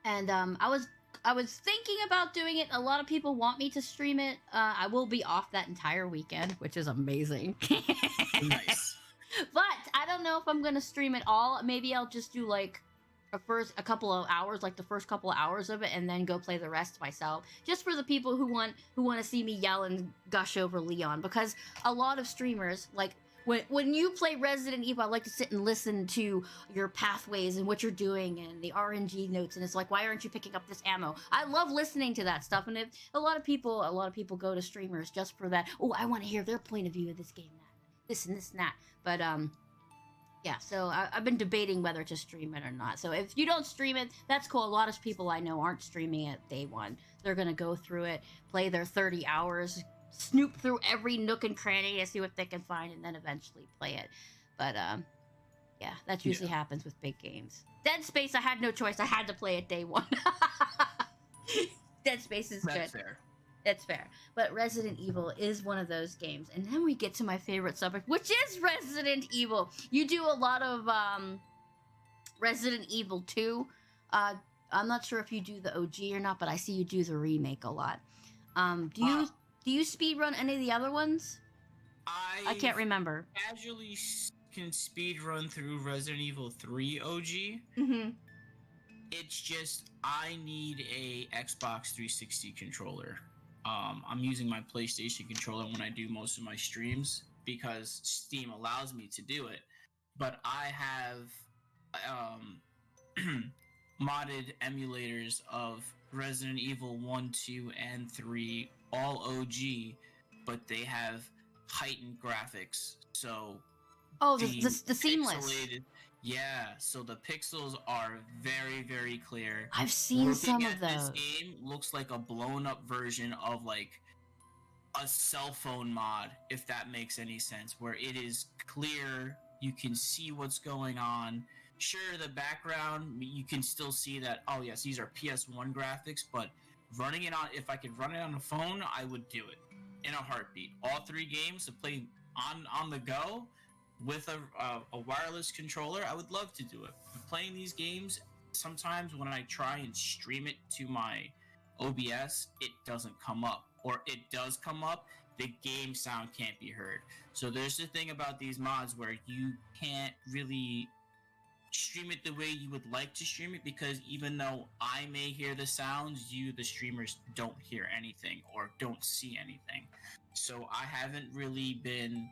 And I was thinking about doing it. A lot of people want me to stream it. I will be off that entire weekend, which is amazing. Nice. But I don't know if I'm gonna stream it all. Maybe I'll just do like a couple of hours, like the first couple of hours of it, and then go play the rest myself. Just for the people who want to see me yell and gush over Leon, because a lot of streamers like. When you play Resident Evil, I like to sit and listen to your pathways and what you're doing and the RNG notes, and it's like, why aren't you picking up this ammo? I love listening to that stuff, and a lot of people go to streamers just for that. Oh, I want to hear their point of view of this game, this and this and that. But yeah. So I've been debating whether to stream it or not. So if you don't stream it, that's cool. A lot of people I know aren't streaming it day one. They're gonna go through it, play their 30 hours. Snoop through every nook and cranny to see what they can find, and then eventually play it. But yeah, that usually happens with big games. Dead Space, I had no choice. I had to play it day one. Dead Space is good. That's fair. That's fair. But Resident Evil is one of those games. And then we get to my favorite subject, which is Resident Evil. You do a lot of Resident Evil 2. I'm not sure if you do the OG or not, but I see you do the remake a lot. Do you speedrun any of the other ones? I can't remember. Casually can speedrun through Resident Evil 3 OG. Mm-hmm. It's just I need a Xbox 360 controller. I'm using my PlayStation controller when I do most of my streams because Steam allows me to do it. But I have modded emulators of Resident Evil 1, 2, and 3, all OG, but they have heightened graphics. So the seamless. Yeah, so the pixels are very, very clear. I've seen some of those. This game looks like a blown up version of like a cell phone mod, if that makes any sense, where it is clear, you can see what's going on. Sure, the background, you can still see that, oh yes, these are PS1 graphics, but running it on, if I could run it on a phone, I would do it in a heartbeat. All three games to play on the go with a wireless controller, I would love to do it. But playing these games, sometimes when I try and stream it to my OBS, it doesn't come up. Or it does come up, the game sound can't be heard. So there's the thing about these mods where you can't really stream it the way you would like to stream it, because even though I may hear the sounds, you, the streamers, don't hear anything or don't see anything. So I haven't really been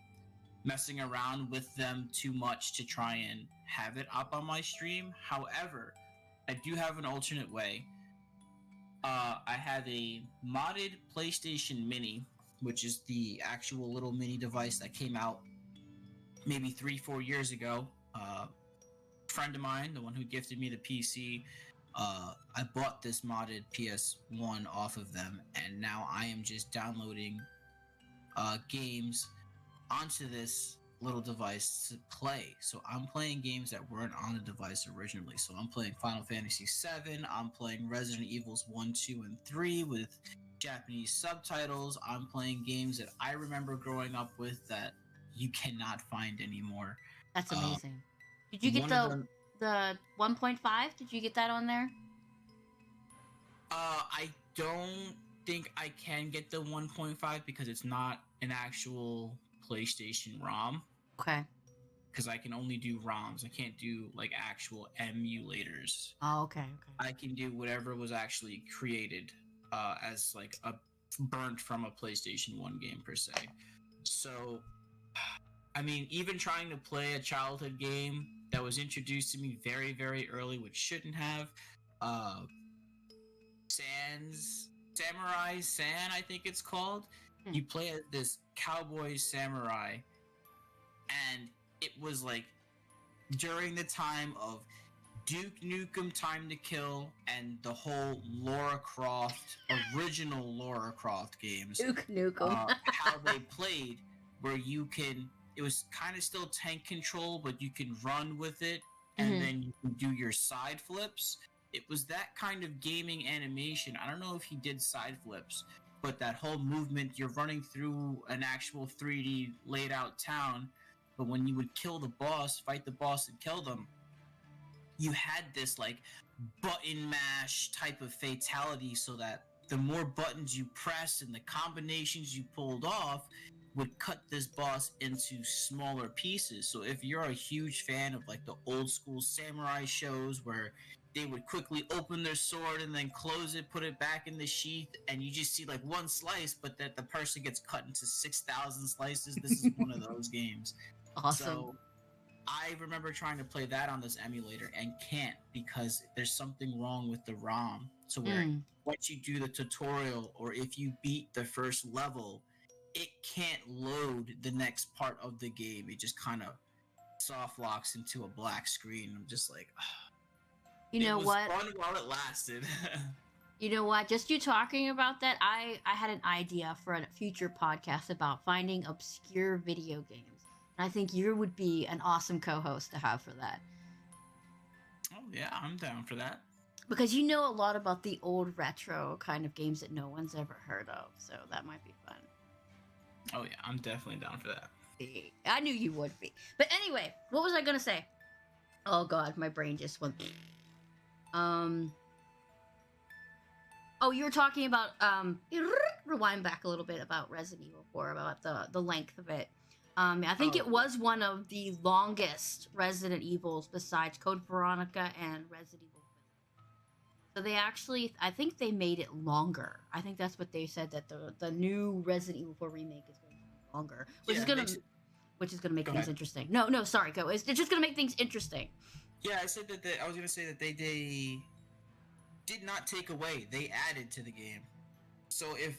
messing around with them too much to try and have it up on my stream. However, I do have an alternate way. I have a modded PlayStation Mini, which is the actual little mini device that came out maybe 3-4 years ago. Friend of mine, the one who gifted me the PC, I bought this modded PS1 off of them, and now I am just downloading games onto this little device to play. So I'm playing games that weren't on the device originally. So I'm playing Final Fantasy VII, I'm playing Resident Evils 1, 2, and 3 with Japanese subtitles. I'm playing games that I remember growing up with that you cannot find anymore. That's amazing. Did you get the 1.5? Did you get that on there? I don't think I can get the 1.5 because it's not an actual PlayStation ROM Okay. because I can only do ROMs. I can't do like actual emulators. Oh, okay. Okay. I can do whatever was actually created as like a burnt from a PlayStation 1 game per se. So, I mean, even trying to play a childhood game that was introduced to me very, very early, which shouldn't have, uh, Samurai San, I think it's called. Hmm. You play as this cowboy samurai, and it was like during the time of Duke Nukem Time to Kill and the whole Lara Croft, original Lara Croft games, Duke Nukem. how they played, where it was kind of still tank control, but you can run with it, and Mhm. then you can do your side flips. It was that kind of gaming animation. I don't know if he did side flips, but that whole movement, you're running through an actual 3D laid out town, but when you would kill the boss, fight the boss and kill them, you had this like button mash type of fatality so that the more buttons you press and the combinations you pulled off would cut this boss into smaller pieces. So if you're a huge fan of like the old school samurai shows where they would quickly open their sword and then close it, put it back in the sheath, and you just see like one slice, but that the person gets cut into 6,000 slices, this is one of those games. Awesome. So I remember trying to play that on this emulator and can't because there's something wrong with the ROM. So where Mm. once you do the tutorial or if you beat the first level, it can't load the next part of the game. It just kind of soft locks into a black screen. I'm just like, You it know was what? fun while it lasted. You know what? Just you talking about that, I had an idea for a future podcast about finding obscure video games. And I think you would be an awesome co-host to have for that. Oh yeah, I'm down for that. Because you know a lot about the old retro kind of games that no one's ever heard of. So that might be fun. Oh yeah, I'm definitely down for that. See, I knew you would be. But anyway, what was I gonna say? Oh god, my brain just went. Oh, you were talking about rewind back a little bit about Resident Evil 4, about the length of it. I think it was one of the longest Resident Evils besides Code Veronica and Resident Evil Village. So they actually, I think they made it longer. I think that's what they said, that the new Resident Evil 4 remake is going to be longer, which is gonna make things interesting. No, sorry, go. It's just gonna make things interesting. Yeah, I said that I was gonna say that they did not take away; they added to the game. So if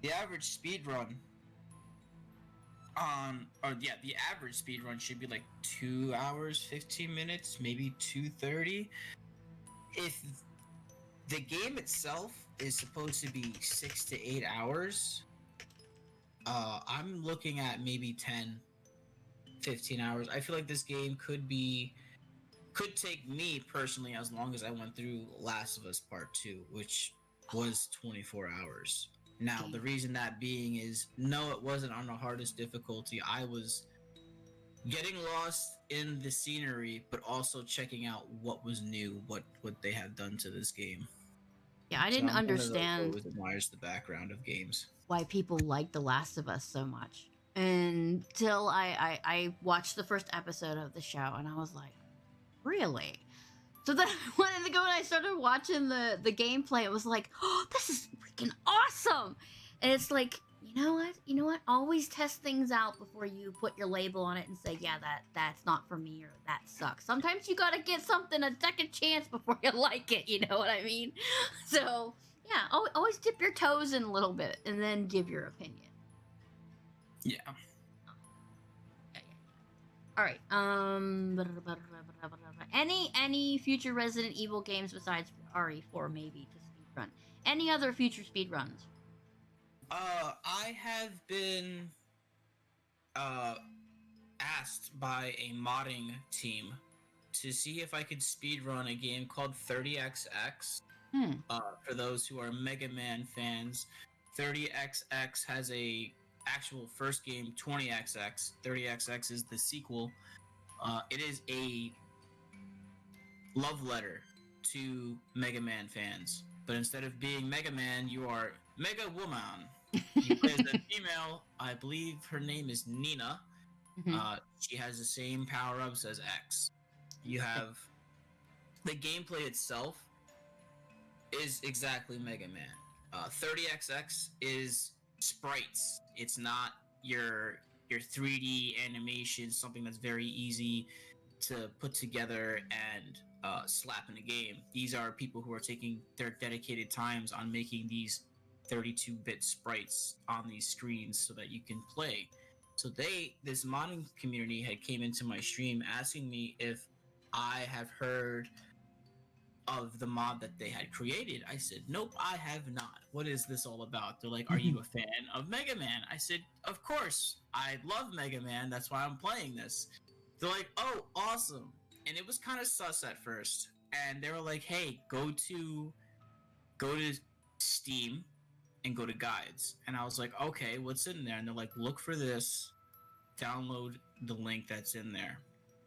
the average speed run the average speed run should be like 2 hours 15 minutes, maybe 2:30. If the game itself is supposed to be 6 to 8 hours, I'm looking at maybe 10, 15 hours. I feel like this game could take me personally as long as I went through Last of Us Part 2, which was 24 hours. Now, the reason that being is, no, it wasn't on the hardest difficulty. I was getting lost in the scenery, but also checking out what was new, what they had done to this game. Yeah, I didn't One understand of those who admires the background of games. why people like The Last of Us so much until I watched the first episode of the show, and I was like, really? So then I wanted to go and I started watching the gameplay. It was like, oh, this is freaking awesome. And it's like, you know what? Always test things out before you put your label on it and say, yeah, that's not for me, or that sucks. Sometimes you gotta get something a second chance before you like it, you know what I mean? So yeah, always dip your toes in a little bit and then give your opinion. Yeah. All right. Any future Resident Evil games besides RE4 maybe to speedrun? Any other future speedruns? I have been asked by a modding team to see if I could speedrun a game called 30XX. For those who are Mega Man fans, 30XX has a actual first game, 20XX. 30XX is the sequel. It is a love letter to Mega Man fans, but instead of being Mega Man, you are Mega Woman. You play as a female. I believe her name is Nina. Mhm. She has the same power ups as X. You have the gameplay itself is exactly Mega Man. 30XX is sprites. It's not your 3D animation, something that's very easy to put together and slap in a game. These are people who are taking their dedicated times on making these 32-bit sprites on these screens so that you can play. So this modding community had came into my stream asking me if I have heard of the mod that they had created. I said, nope, I have not. What is this all about? They're like, are you a fan of Mega Man? I said, of course. I love Mega Man. That's why I'm playing this. They're like, oh, awesome. And it was kind of sus at first. And they were like, hey, go to Steam and go to guides. And I was like, okay, what's in there? And they're like, look for this, download the link that's in there.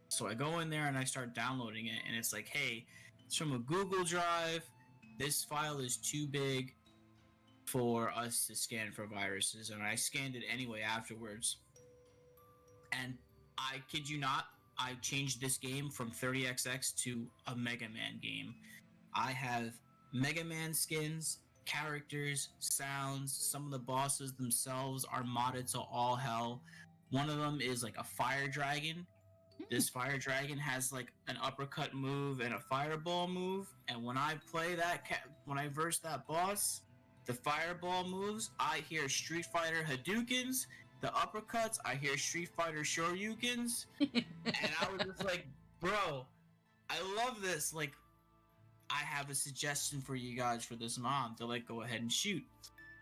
So I go in there and I start downloading it, and it's like, hey, it's from a Google Drive. This file is too big for us to scan for viruses, and I scanned it anyway afterwards. And I kid you not, I changed this game from 30XX to a Mega Man game. I have Mega Man skins, characters, sounds. Some of the bosses themselves are modded to all hell. One of them is like a fire dragon. This fire dragon has like an uppercut move and a fireball move, and when I play that, when I verse that boss, the fireball moves, I hear Street Fighter Hadoukens. The uppercuts, I hear Street Fighter Shoryukens, and I was just like, bro, I love this. Like, I have a suggestion for you guys for this mod. They're like, go ahead and shoot.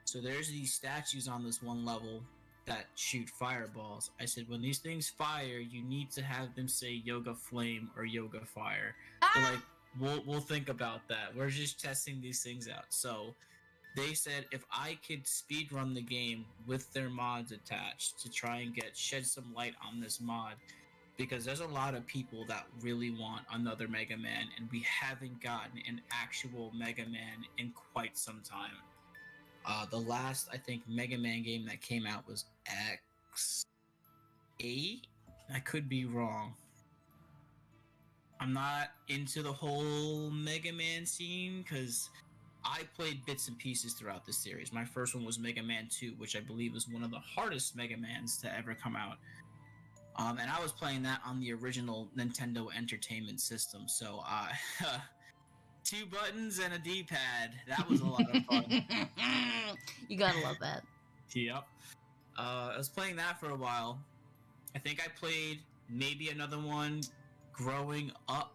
So there's these statues on this one level that shoot fireballs. I said, when these things fire, you need to have them say Yoga Flame or Yoga Fire. They're like, we'll think about that. We're just testing these things out. So they said if I could speedrun the game with their mods attached to try and shed some light on this mod, because there's a lot of people that really want another Mega Man, and we haven't gotten an actual Mega Man in quite some time. The last, I think, Mega Man game that came out was X8. I could be wrong. I'm not into the whole Mega Man scene because I played bits and pieces throughout the series. My first one was Mega Man 2, which I believe was one of the hardest Mega Mans to ever come out. And I was playing that on the original Nintendo Entertainment System. So, 2 buttons and a D-pad. That was a lot of fun. You gotta love that. Yep. I was playing that for a while. I think I played maybe another one growing up.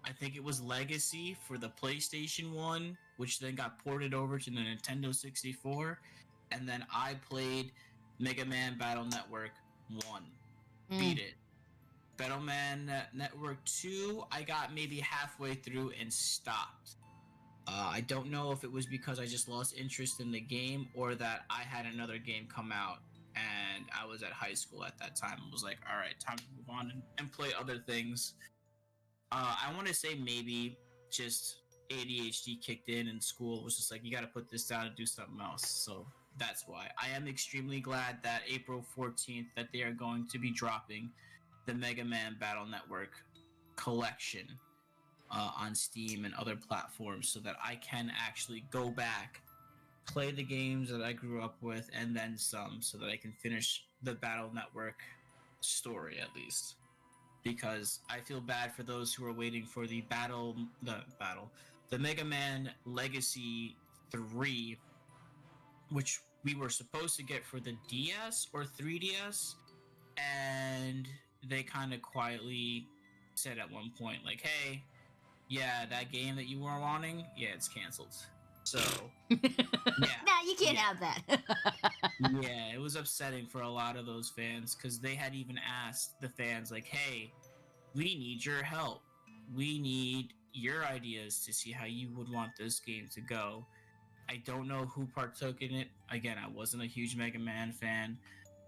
I think it was Legacy for the PlayStation 1, which then got ported over to the Nintendo 64. And then I played Mega Man Battle Network 1. Beat it. Battle Man Network 2, I got maybe halfway through and stopped. I don't know if it was because I just lost interest in the game or that I had another game come out and I was at high school at that time. It was like, all right, time to move on and play other things. I want to say maybe just ADHD kicked in school. It was just like, you got to put this down and do something else. So that's why. I am extremely glad that April 14th that they are going to be dropping the Mega Man Battle Network collection on Steam and other platforms so that I can actually go back, play the games that I grew up with, and then some, so that I can finish the Battle Network story at least. Because I feel bad for those who are waiting for the Mega Man Legacy 3, which we were supposed to get for the DS or 3DS, and they kind of quietly said at one point, like, hey, yeah, that game that you were wanting, yeah, it's canceled. So, yeah. Nah, you can't have that. Yeah, it was upsetting for a lot of those fans because they had even asked the fans, like, hey, we need your help. We need your ideas to see how you would want this game to go. I don't know who partook in it. Again, I wasn't a huge Mega Man fan.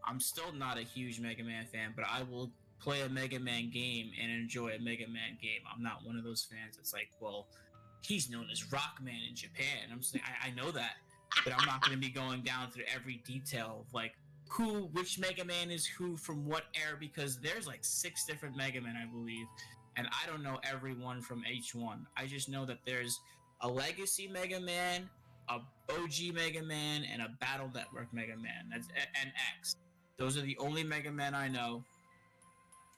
I'm still not a huge Mega Man fan, but I will play a Mega Man game and enjoy a Mega Man game. I'm not one of those fans that's like, well, he's known as Rockman in Japan. I'm just like, I know that. but I'm not going to be going down through every detail of like which Mega Man is who from what era, because there's like 6 different Mega Men, I believe, and I don't know every one from each one. I just know that there's a Legacy Mega Man, a OG Mega Man, and a Battle Network Mega Man. And X. Those are the only Mega Men I know.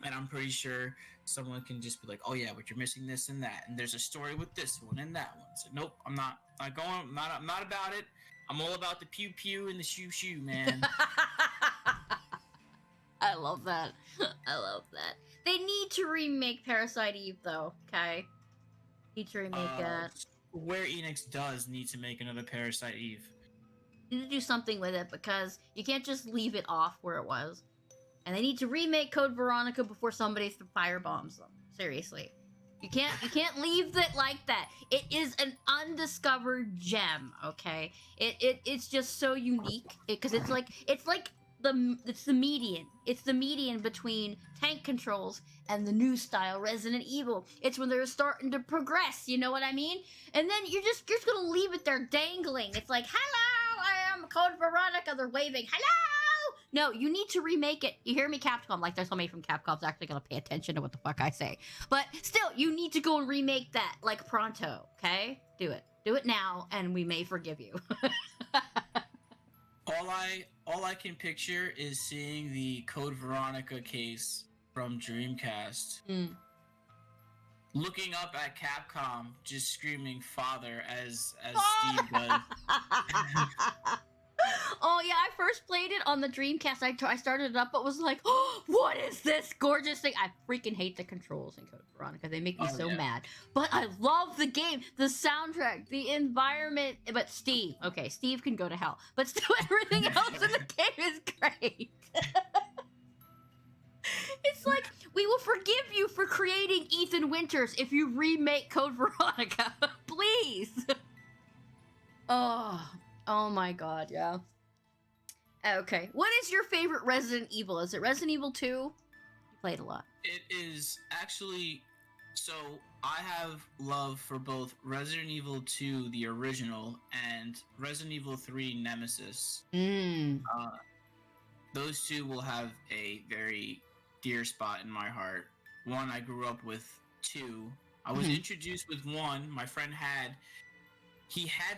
And I'm pretty sure someone can just be like, "Oh yeah, but you're missing this and that, and there's a story with this one and that one." So nope, I'm not going. I'm not about it. I'm all about the pew pew and the shoo shoo, man. I love that. I love that. They need to remake Parasite Eve, though. Okay, need to remake that. Square Enix does need to make another Parasite Eve. Need to do something with it because you can't just leave it off where it was. And they need to remake Code Veronica before somebody firebombs them. Seriously. You can't leave it like that. It is an undiscovered gem, okay? It's just so unique because it's like the median. It's the median between tank controls and the new style Resident Evil. It's when they're starting to progress, you know what I mean? And then you're just gonna leave it there dangling. It's like, hello, I am Code Veronica. They're waving, hello. No, you need to remake it. You hear me, Capcom? Like, there's somebody from Capcom's actually gonna pay attention to what the fuck I say. But still, you need to go and remake that, like, pronto, okay? Do it. Do it now, and we may forgive you. All I can picture is seeing the Code Veronica case from Dreamcast. Looking up at Capcom, just screaming "Father" as Steve does. Oh yeah, I first played it on the Dreamcast. I started it up, but was like, oh, what is this gorgeous thing? I freaking hate the controls in Code Veronica. They make me mad. But I love the game, the soundtrack, the environment. But Steve can go to hell. But still, everything else in the game is great. It's like, we will forgive you for creating Ethan Winters if you remake Code Veronica. Please. Oh my god, yeah. Okay, what is your favorite Resident Evil? Is it Resident Evil 2? You played a lot. It is actually... So, I have love for both Resident Evil 2, the original, and Resident Evil 3 Nemesis. Those two will have a very dear spot in my heart. One, I grew up with. 2, I was introduced with 1. My friend had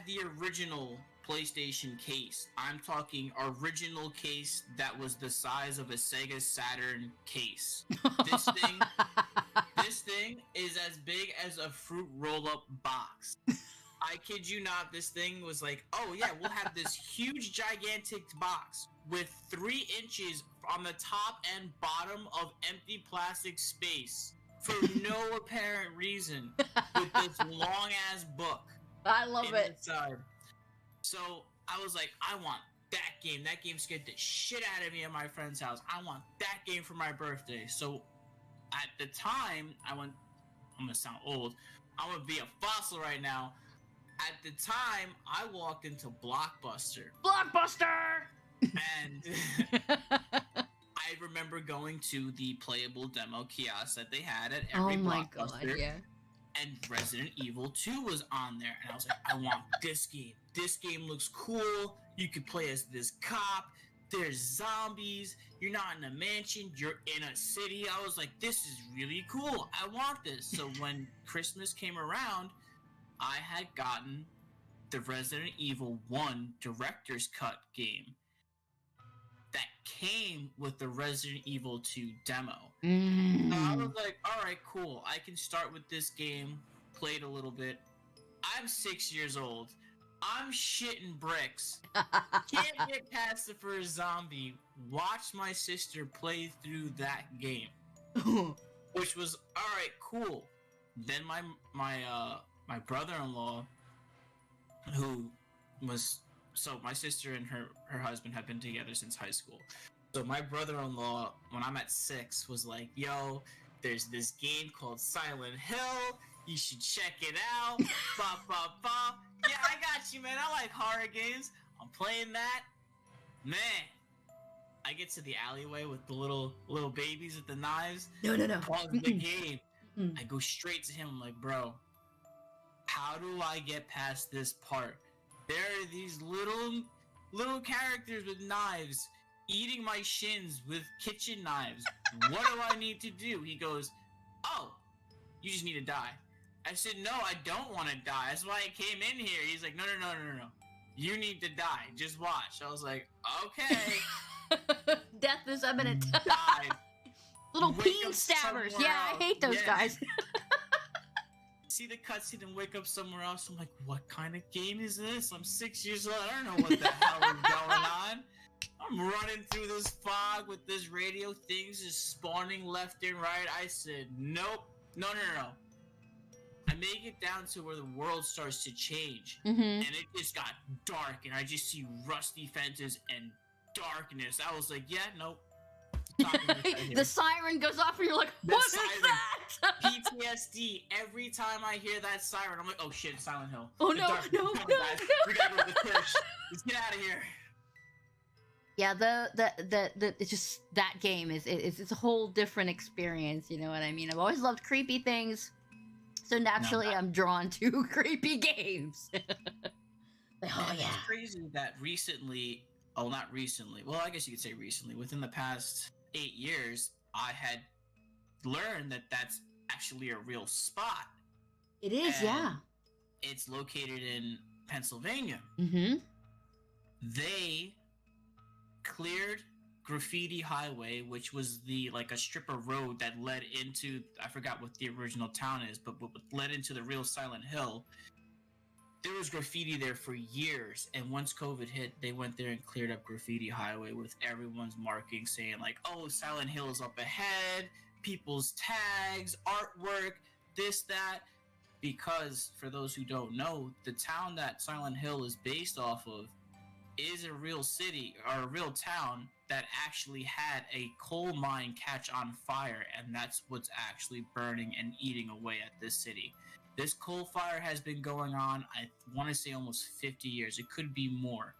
the original PlayStation case. I'm talking original case that was the size of a Sega Saturn case. This thing is as big as a fruit roll-up box. I kid you not, this thing was like, oh yeah, we'll have this huge gigantic box with 3 inches on the top and bottom of empty plastic space for no apparent reason with this long-ass book. I love it. Inside. So I was like, I want that game. That game scared the shit out of me at my friend's house. I want that game for my birthday. So at the time, I'm gonna sound old. I'm gonna be a fossil right now. At the time, I walked into Blockbuster. And I remember going to the playable demo kiosk that they had at every Blockbuster. Oh my god, yeah. And Resident Evil 2 was on there. And I was like, I want this game. This game looks cool. You could play as this cop. There's zombies. You're not in a mansion. You're in a city. I was like, this is really cool. I want this. So when Christmas came around, I had gotten the Resident Evil 1 Director's Cut game that came with the Resident Evil 2 demo. So I was like, alright, cool. I can start with this game, play it a little bit. I'm 6 years old. I'm shitting bricks. Can't get past the first zombie. Watch my sister play through that game. Which was, alright, cool. Then my brother-in-law, who was... So my sister and her husband have been together since high school. So my brother-in-law, when I'm at 6, was like, yo, there's this game called Silent Hill. You should check it out. Bop, bop, bop. Yeah, I got you, man. I like horror games. I'm playing that. Man, I get to the alleyway with the little babies with the knives. No. Pause the game. I go straight to him. I'm like, bro, how do I get past this part? There are these little characters with knives eating my shins with kitchen knives. What do I need to do? He goes, oh, you just need to die. I said, no, I don't want to die. That's why I came in here. He's like, no. You need to die. Just watch. I was like, okay. Death is imminent. Died. Little Wake peen up stabbers. somewhere Yeah, I else. hate those Yes. guys. See the cutscene and wake up somewhere else. I'm like, what kind of game is this? I'm 6 years old. I don't know what the hell is going on. I'm running through this fog with this radio. Things just spawning left and right. I said, nope. No. I make it down to where the world starts to change. Mm-hmm. And it just got dark. And I just see rusty fences and darkness. I was like, yeah, nope. The siren goes off and you're like, what is that? PTSD. Every time I hear that siren, I'm like, oh shit, it's Silent Hill. Oh The no, darkness no, is coming, no, guys. no. We gotta go to the church. Let's get out of here. Yeah, the it's just that game it's a whole different experience. You know what I mean? I've always loved creepy things, so naturally I'm drawn to creepy games. Like, oh yeah. It's crazy that recently, oh not recently, well I guess you could say recently, within the past 8 years, I had learned that that's actually a real spot. It is, And yeah. It's located in Pennsylvania. Mm-hmm. They cleared Graffiti Highway, which was like a strip of road that led into, I forgot what the original town is, but what led into the real Silent Hill. There was graffiti there for years, and once COVID hit, they went there and cleared up Graffiti Highway with everyone's marking saying like, oh, Silent Hill is up ahead, people's tags, artwork, this, that. Because, for those who don't know, the town that Silent Hill is based off of is a real city, or a real town, that actually had a coal mine catch on fire, and that's what's actually burning and eating away at this city. This coal fire has been going on, I want to say almost 50 years. It could be more.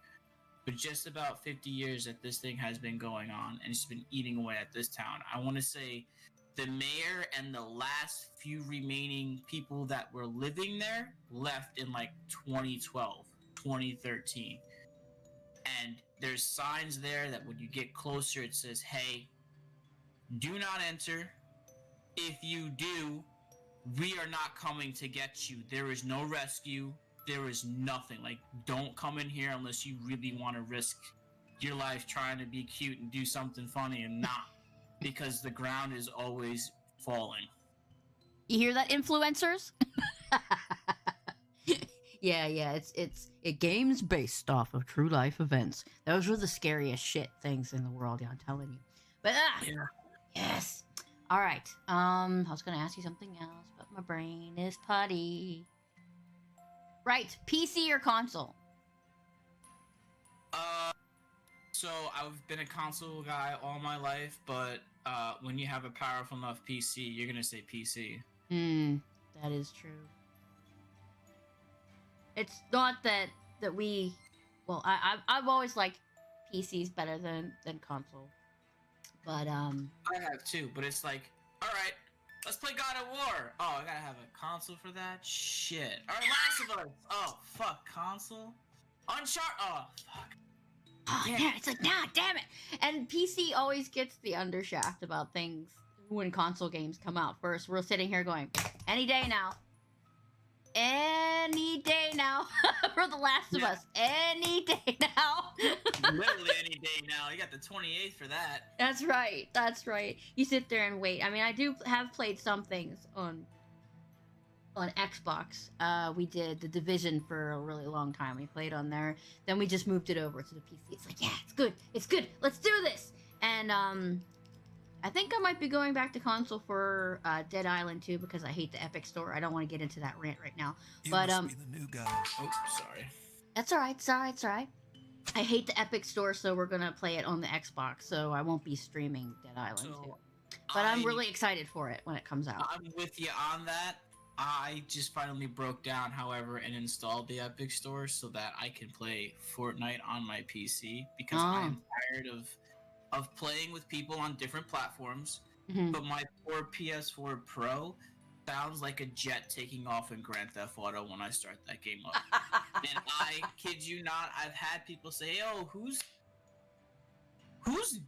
But just about 50 years that this thing has been going on, and it's been eating away at this town. I want to say the mayor and the last few remaining people that were living there left in like 2012, 2013. And there's signs there that when you get closer, it says, hey, do not enter. If you do, we are not coming to get you. There is no rescue. There is nothing. Like, don't come in here unless you really want to risk your life trying to be cute and do something funny and not. Because the ground is always falling. You hear that, influencers? Yeah, it's games based off of true life events. Those were the scariest shit things in the world, yeah, I'm telling you. But Yeah. yes. All right. I was gonna ask you something else, but my brain is putty. Right, PC or console? So I've been a console guy all my life, but when you have a powerful enough PC, you're gonna say PC. That is true. It's not that we. Well, I've always liked PCs better than console, but I have too, but it's like, all right, let's play God of War. Oh, I gotta have a console for that. Shit. All right, Last of Us. Oh, fuck, console. Uncharted. Oh, fuck. oh, yeah, it's like nah, damn it. And PC always gets the undershaft about things when console games come out first. We're sitting here going, any day now. Any day now. For The Last of Us. Any day now. Literally any day now. You got the 28th for that. That's right. That's right. You sit there and wait. I mean, I do have played some things on Xbox. We did The Division for a really long time. We played on there. Then we just moved it over to the PC. It's like, yeah, it's good. It's good. Let's do this. And I think I might be going back to console for Dead Island 2 because I hate the Epic Store. I don't want to get into that rant right now. You But must be the new guy. Oh, sorry. that's all right. It's all right. It's all right. I hate the Epic Store, so we're gonna play it on the Xbox. So I won't be streaming Dead Island 2. But I'm really excited for it when it comes out. I'm with you on that. I just finally broke down, however, and installed the Epic Store so that I can play Fortnite on my PC because I'm tired of playing with people on different platforms. Mhm. But my poor PS4 Pro sounds like a jet taking off in Grand Theft Auto when I start that game up. And I kid you not, I've had people say, "Oh, who's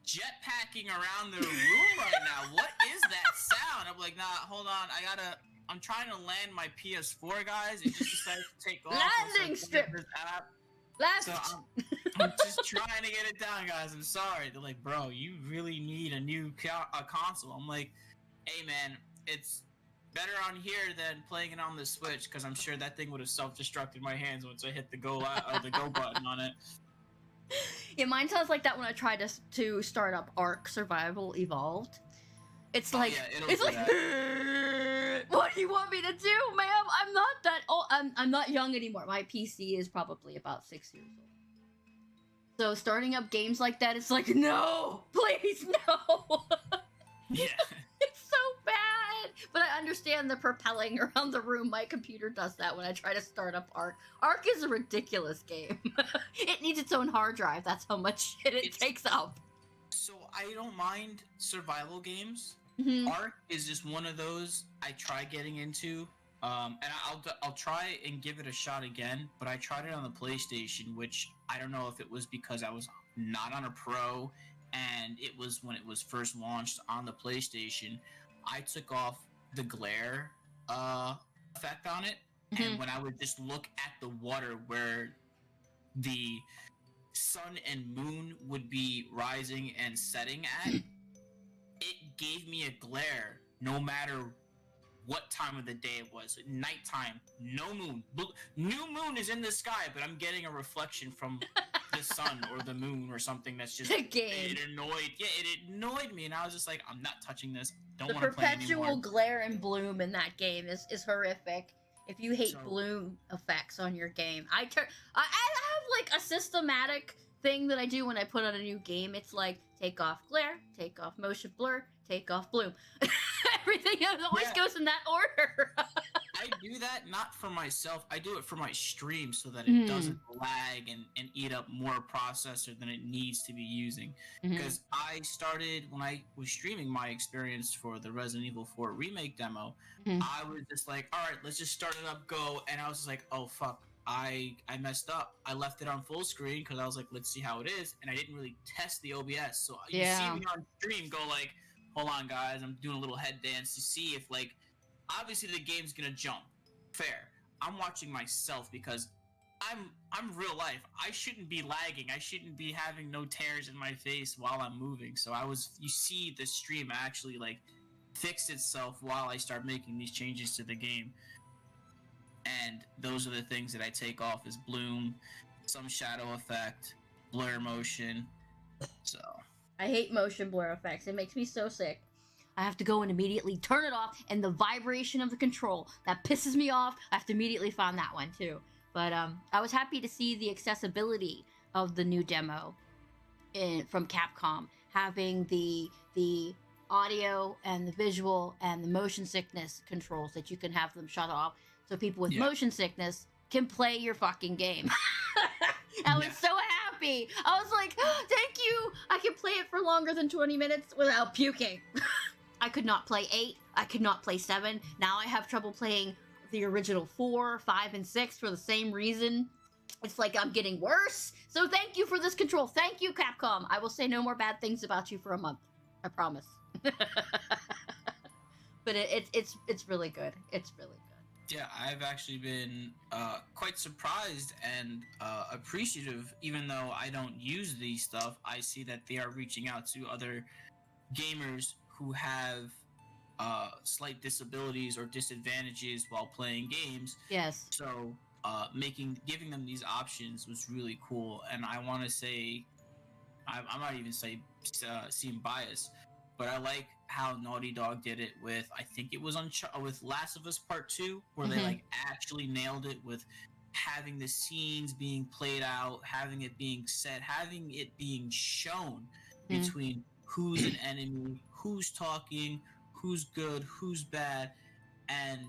jetpacking around the room right now? What is that sound?" I'm like, "Nah, hold on. I'm trying to land my PS4, guys. It just decided to take off. Landing strip. App. Left. So I'm just trying to get it down, guys. I'm sorry." They're like, "Bro, you really need a new console." I'm like, "Hey, man, it's better on here than playing it on the Switch, because I'm sure that thing would have self-destructed my hands once I hit the go button on it." Yeah, mine sounds like that when I tried to start up Ark Survival Evolved. It's like, yeah, it's like, what do you want me to do, ma'am? I'm not that old. I'm not young anymore. My PC is probably about 6 years old. So starting up games like that, it's like, no, please, no. Yeah. It's so bad. But I understand the propelling around the room. My computer does that when I try to start up Ark. Ark is a ridiculous game. It needs its own hard drive. That's how much shit it takes up. So I don't mind survival games. Mm-hmm. Ark is just one of those I try getting into. And I'll try and give it a shot again, but I tried it on the PlayStation, which I don't know if it was because I was not on a Pro, and it was when it was first launched on the PlayStation. I took off the glare effect on it, and when I would just look at the water where the sun and moon would be rising and setting at, it gave me a glare no matter what time of the day it was. Nighttime, no moon. New moon is in the sky, but I'm getting a reflection from the sun or the moon or something that's just... It annoyed me, and I was just like, I'm not touching this. Don't the want to play anymore. perpetual glare and bloom in that game is horrific. If you hate bloom effects on your game, I have like a systematic thing that I do when I put on a new game. It's like, take off glare, take off motion blur, take off bloom. Everything always goes in that order. I do that not for myself. I do it for my stream so that it doesn't lag and eat up more processor than it needs to be using. Because I started, when I was streaming my experience for the Resident Evil 4 remake demo, I was just like, all right, let's just start it up, go. And I was just like, oh, fuck. I messed up. I left it on full screen because I was like, let's see how it is. And I didn't really test the OBS. So you see me on stream go like, hold on, guys. I'm doing a little head dance to see if, like, obviously the game's going to jump. Fair. I'm watching myself because I'm real life. I shouldn't be lagging. I shouldn't be having no tears in my face while I'm moving. So you see the stream actually, like, fix itself while I start making these changes to the game. And those are the things that I take off: is bloom, some shadow effect, blur motion. So I hate motion blur effects. It makes me so sick. I have to go and immediately turn it off, and the vibration of the control, that pisses me off. I have to immediately find that one too. But I was happy to see the accessibility of the new demo from Capcom, having the audio and the visual and the motion sickness controls, that you can have them shut off so people with motion sickness can play your fucking game. I was so happy. I was like, oh, thank you. I can play it for longer than 20 minutes without puking. I could not play 8. I could not play 7. Now I have trouble playing the original 4, 5, and 6 for the same reason. It's like I'm getting worse. So thank you for this control. Thank you, Capcom. I will say no more bad things about you for a month. I promise. But it's really good. It's really good. Yeah, I've actually been quite surprised and appreciative. Even though I don't use these stuff, I see that they are reaching out to other gamers who have slight disabilities or disadvantages while playing games. Yes. So giving them these options was really cool. And I want to say, I might even say seem biased, but I like how Naughty Dog did it with, I think it was with Last of Us Part 2, where they like actually nailed it with having the scenes being played out, having it being said, having it being shown between who's an enemy, who's talking, who's good, who's bad. And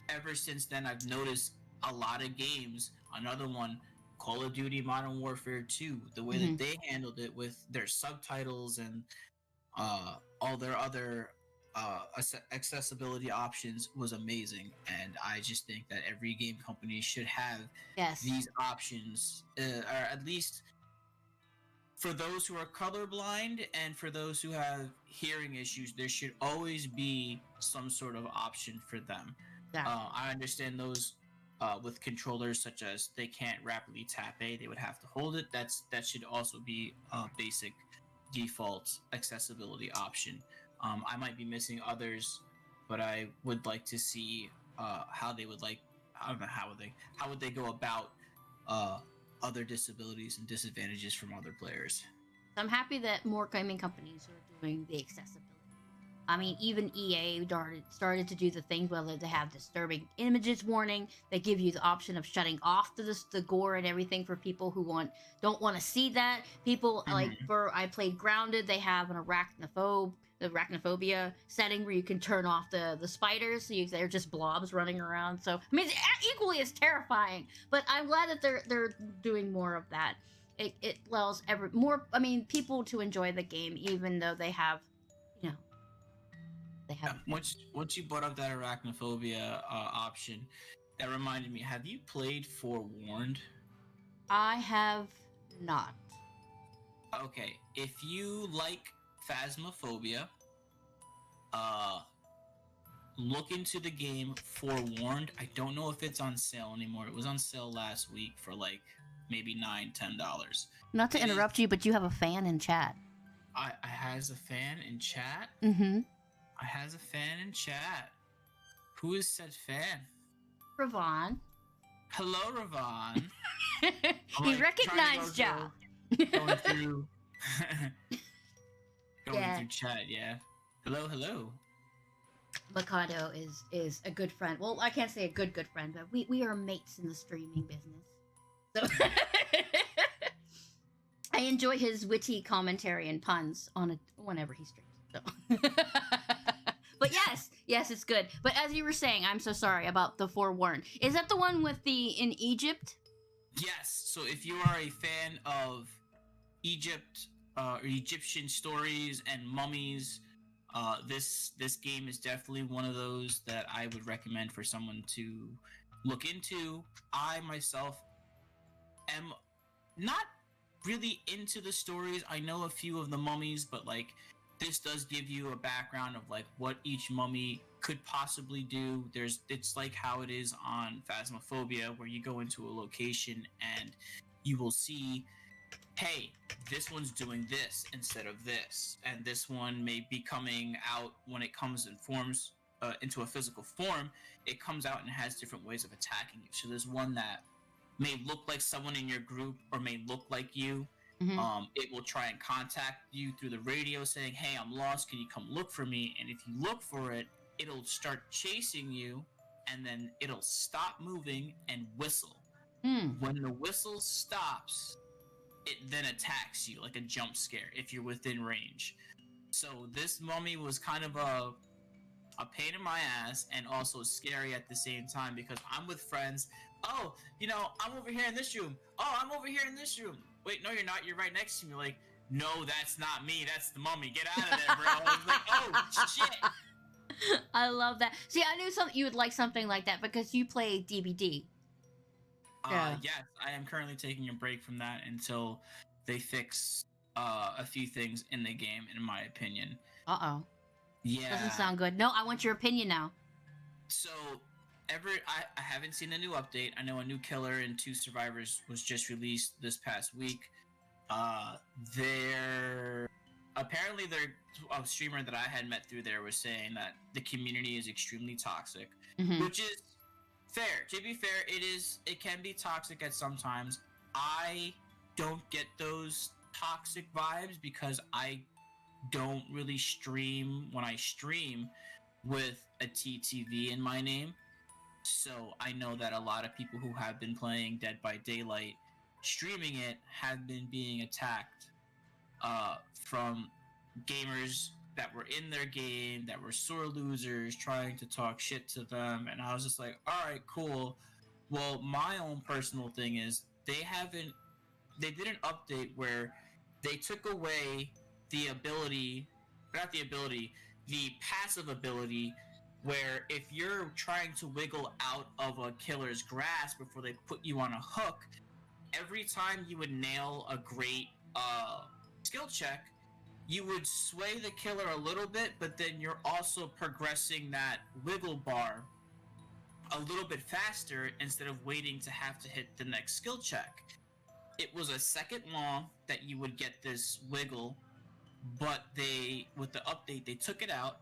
ever since then, I've noticed a lot of games, another one, Call of Duty Modern Warfare 2, the way that they handled it with their subtitles and all their other accessibility options was amazing, and I just think that every game company should have Yes. these options, or at least for those who are colorblind and for those who have hearing issues, there should always be some sort of option for them. Exactly. I understand those with controllers, such as they can't rapidly tap A, they would have to hold it. That should also be a basic default accessibility option. I might be missing others, but I would like to see how they would like. I don't know how would they go about uh, other disabilities and disadvantages from other players. So I'm happy that more gaming companies are doing the accessibility. I mean, even EA started to do the thing where they have disturbing images warning. They give you the option of shutting off the gore and everything for people who don't want to see that. People like I played Grounded. They have an arachnophobia setting where you can turn off the spiders, so they're just blobs running around. So I mean, it's equally as terrifying. But I'm glad that they're doing more of that. It allows people to enjoy the game, even though they have, you know, they have. Once you brought up that arachnophobia option, that reminded me. Have you played Forewarned? I have not. Okay, if you like Phasmophobia, uh, look into the game Forewarned. I don't know if it's on sale anymore. It was on sale last week for like maybe $9-10. Not to interrupt you, but you have a fan in chat. I has a fan in chat. Mm-hmm. I has a fan in chat. Who is said fan? Ravon. Hello, Ravon. He recognized you. Going through, through chat. Yeah. Hello. M3rcado is a good friend. Well, I can't say a good friend, but we are mates in the streaming business. So I enjoy his witty commentary and puns whenever he streams. So. But yes, it's good. But as you were saying, I'm so sorry about the Forewarned. Is that the one with in Egypt? Yes. So if you are a fan of Egypt or Egyptian stories and mummies, this game is definitely one of those that I would recommend for someone to look into. I myself am not really into the stories. I know a few of the mummies, but like this does give you a background of like what each mummy could possibly do. It's like how it is on Phasmophobia, where you go into a location and you will see, hey, this one's doing this instead of this, and this one may be coming out when it comes in forms into a physical form. It comes out and has different ways of attacking you. So there's one that may look like someone in your group or may look like you. Mm-hmm. It will try and contact you through the radio saying, hey, I'm lost, can you come look for me? And if you look for it, it'll start chasing you, and then it'll stop moving and whistle. When the whistle stops, it then attacks you like a jump scare if you're within range. So this mummy was kind of a pain in my ass and also scary at the same time, because I'm with friends. Oh, I'm over here in this room. Oh, I'm over here in this room. Wait, no, you're not. You're right next to me. Like, no, that's not me. That's the mummy. Get out of there, bro. I was like, oh, shit. I love that. See, I knew you would like something like that because you play DBD. Yeah. Yes, I am currently taking a break from that until they fix a few things in the game, in my opinion. Uh-oh. Yeah. Doesn't sound good. No, I want your opinion now. So, I haven't seen a new update. I know a new killer and 2 survivors was just released this past week. Apparently a streamer that I had met through there was saying that the community is extremely toxic, which is fair. To be fair, it can be toxic at some times. I don't get those toxic vibes because I don't really stream when I stream with a TTV in my name. So I know that a lot of people who have been playing Dead by Daylight, streaming it, have been being attacked from gamers that were in their game, that were sore losers, trying to talk shit to them. And I was just like, all right, cool. Well, my own personal thing is they did an update where they took away the ability, not the ability, the passive ability where if you're trying to wiggle out of a killer's grasp before they put you on a hook, every time you would nail a great skill check, you would sway the killer a little bit, but then you're also progressing that wiggle bar a little bit faster instead of waiting to have to hit the next skill check. It was a second long that you would get this wiggle, but with the update, they took it out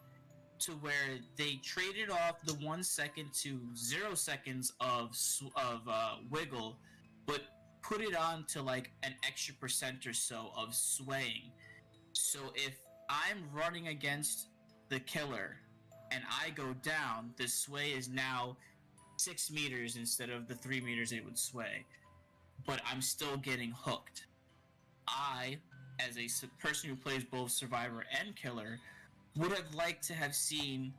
to where they traded off the 1 second to 0 seconds of wiggle, but put it on to like an extra percent or so of swaying. So if I'm running against the killer and I go down, the sway is now 6 meters instead of the 3 meters it would sway, but I'm still getting hooked. I, as a person who plays both survivor and killer, would have liked to have seen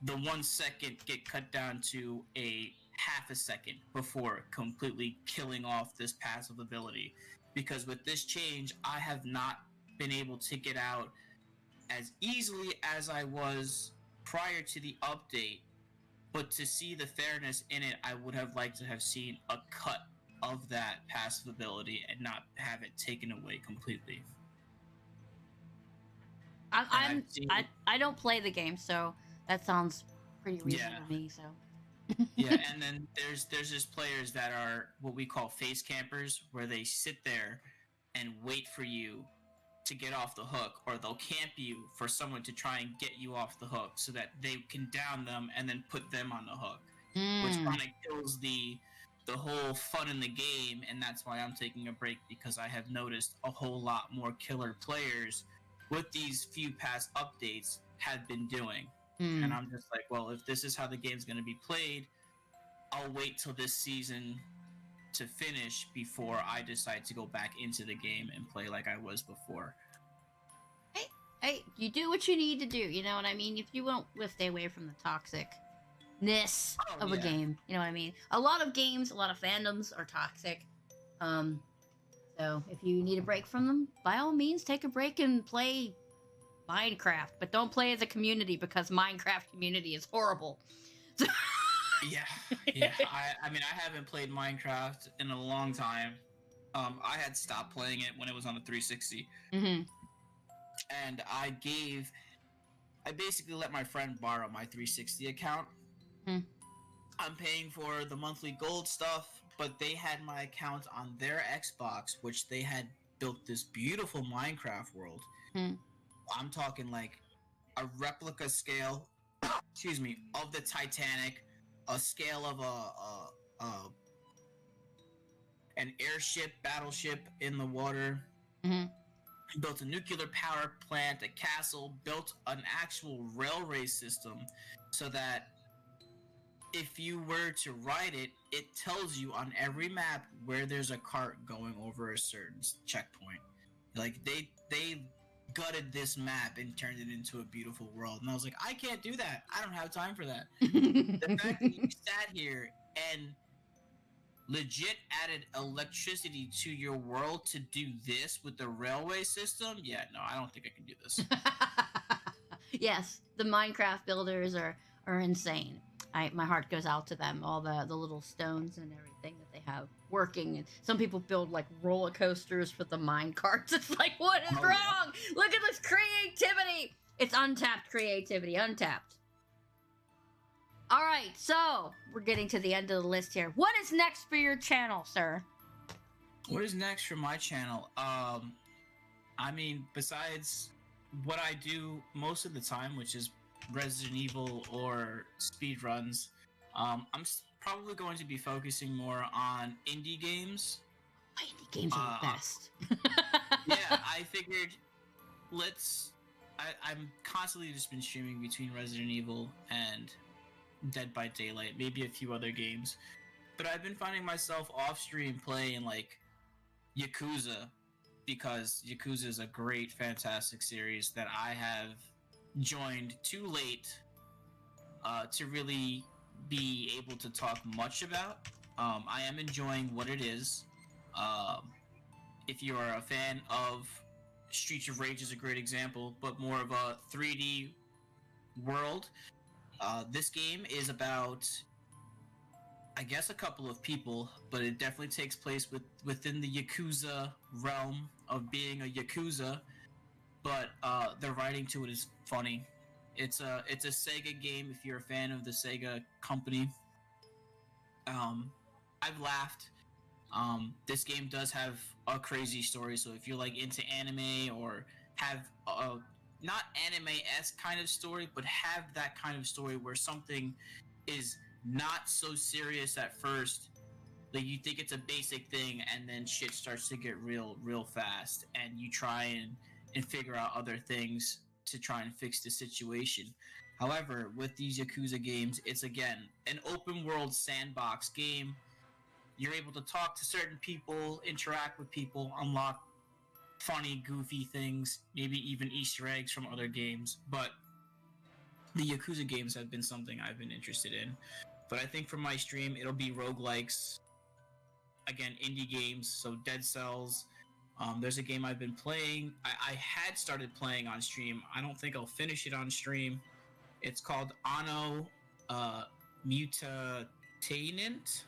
the 1 second get cut down to a half a second before completely killing off this passive ability. Because with this change, I have not been able to get out as easily as I was prior to the update. But to see the fairness in it, I would have liked to have seen a cut of that passive ability and not have it taken away completely. I don't play the game, so that sounds pretty reasonable to me. So yeah, and then there's just players that are what we call face campers, where they sit there and wait for you to get off the hook, or they'll camp you for someone to try and get you off the hook so that they can down them and then put them on the hook, which kind of kills the whole fun in the game. And that's why I'm taking a break, because I have noticed a whole lot more killer players with these few past updates have been doing. And I'm just like, well, if this is how the game's going to be played, I'll wait till this season to finish before I decide to go back into the game and play like I was before. Hey, you do what you need to do, you know what I mean? If you won't stay away from the toxicness of a game, you know what I mean? A lot of games, a lot of fandoms are toxic. So if you need a break from them, by all means, take a break and play Minecraft. But don't play as a community, because Minecraft community is horrible. Yeah. I mean, I haven't played Minecraft in a long time. I had stopped playing it when it was on the 360. Mm-hmm. And I basically let my friend borrow my 360 account. I'm paying for the monthly gold stuff, but they had my account on their Xbox, which they had built this beautiful Minecraft world. I'm talking like a replica scale, excuse me, of the Titanic, a scale of an airship, battleship in the water. Built a nuclear power plant, a castle, built an actual railway system, so that if you were to ride it, it tells you on every map where there's a cart going over a certain checkpoint. Like, they gutted this map and turned it into a beautiful world. And I was like, I can't do that. I don't have time for that. The fact that you sat here and legit added electricity to your world to do this with the railway system, yeah, no, I don't think I can do this. Yes, the Minecraft builders are insane. My heart goes out to them, all the little stones and everything that they have working. And some people build like roller coasters for the mine carts. It's like, what is wrong? Yeah. Look at this creativity. It's untapped creativity, untapped. All right, so we're getting to the end of the list here. What is next for your channel, sir? What is next for my channel? I mean, besides what I do most of the time, which is Resident Evil or speed runs, I'm probably going to be focusing more on indie games. Indie games are the best. Yeah, I figured I'm constantly just been streaming between Resident Evil and Dead by Daylight, maybe a few other games, but I've been finding myself off stream playing like Yakuza, because Yakuza is a great, fantastic series that I have joined too late to really be able to talk much about. I am enjoying what it is. If you are a fan of Streets of Rage, is a great example, but more of a 3D world. This game is about, I guess, a couple of people, but it definitely takes place within the Yakuza realm of being a Yakuza. But the writing to it is funny. It's a Sega game. If you're a fan of the Sega company, I've laughed. This game does have a crazy story, so if you're like into anime or have a not anime-esque kind of story, but have that kind of story where something is not so serious at first, like you think it's a basic thing, and then shit starts to get real fast, and you try and figure out other things to try and fix the situation. However, with these Yakuza games, it's again an open world sandbox game. You're able to talk to certain people, interact with people, unlock funny, goofy things, maybe even Easter eggs from other games. But the Yakuza games have been something I've been interested in. But I think for my stream, it'll be roguelikes, again, indie games, so Dead Cells. There's a game I've been playing. I had started playing on stream. I don't think I'll finish it on stream. It's called Anno Mutatenant.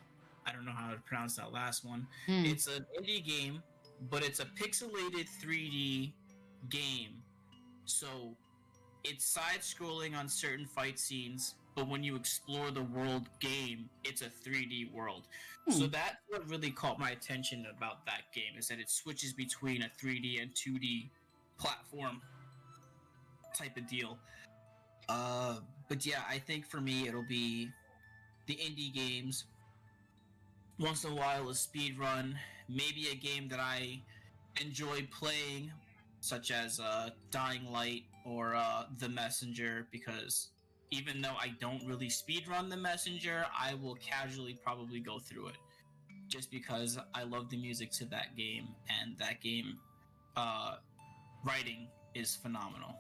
I don't know how to pronounce that last one. It's an indie game, but it's a pixelated 3D game. So it's side-scrolling on certain fight scenes, but when you explore the world game, it's a 3D world. So that's what really caught my attention about that game, is that it switches between a 3D and 2D platform type of deal. But yeah, I think for me it'll be the indie games. Once in a while a speed run, maybe a game that I enjoy playing, such as Dying Light or The Messenger, because even though I don't really speedrun The Messenger, I will casually probably go through it, just because I love the music to that game, and that game writing is phenomenal.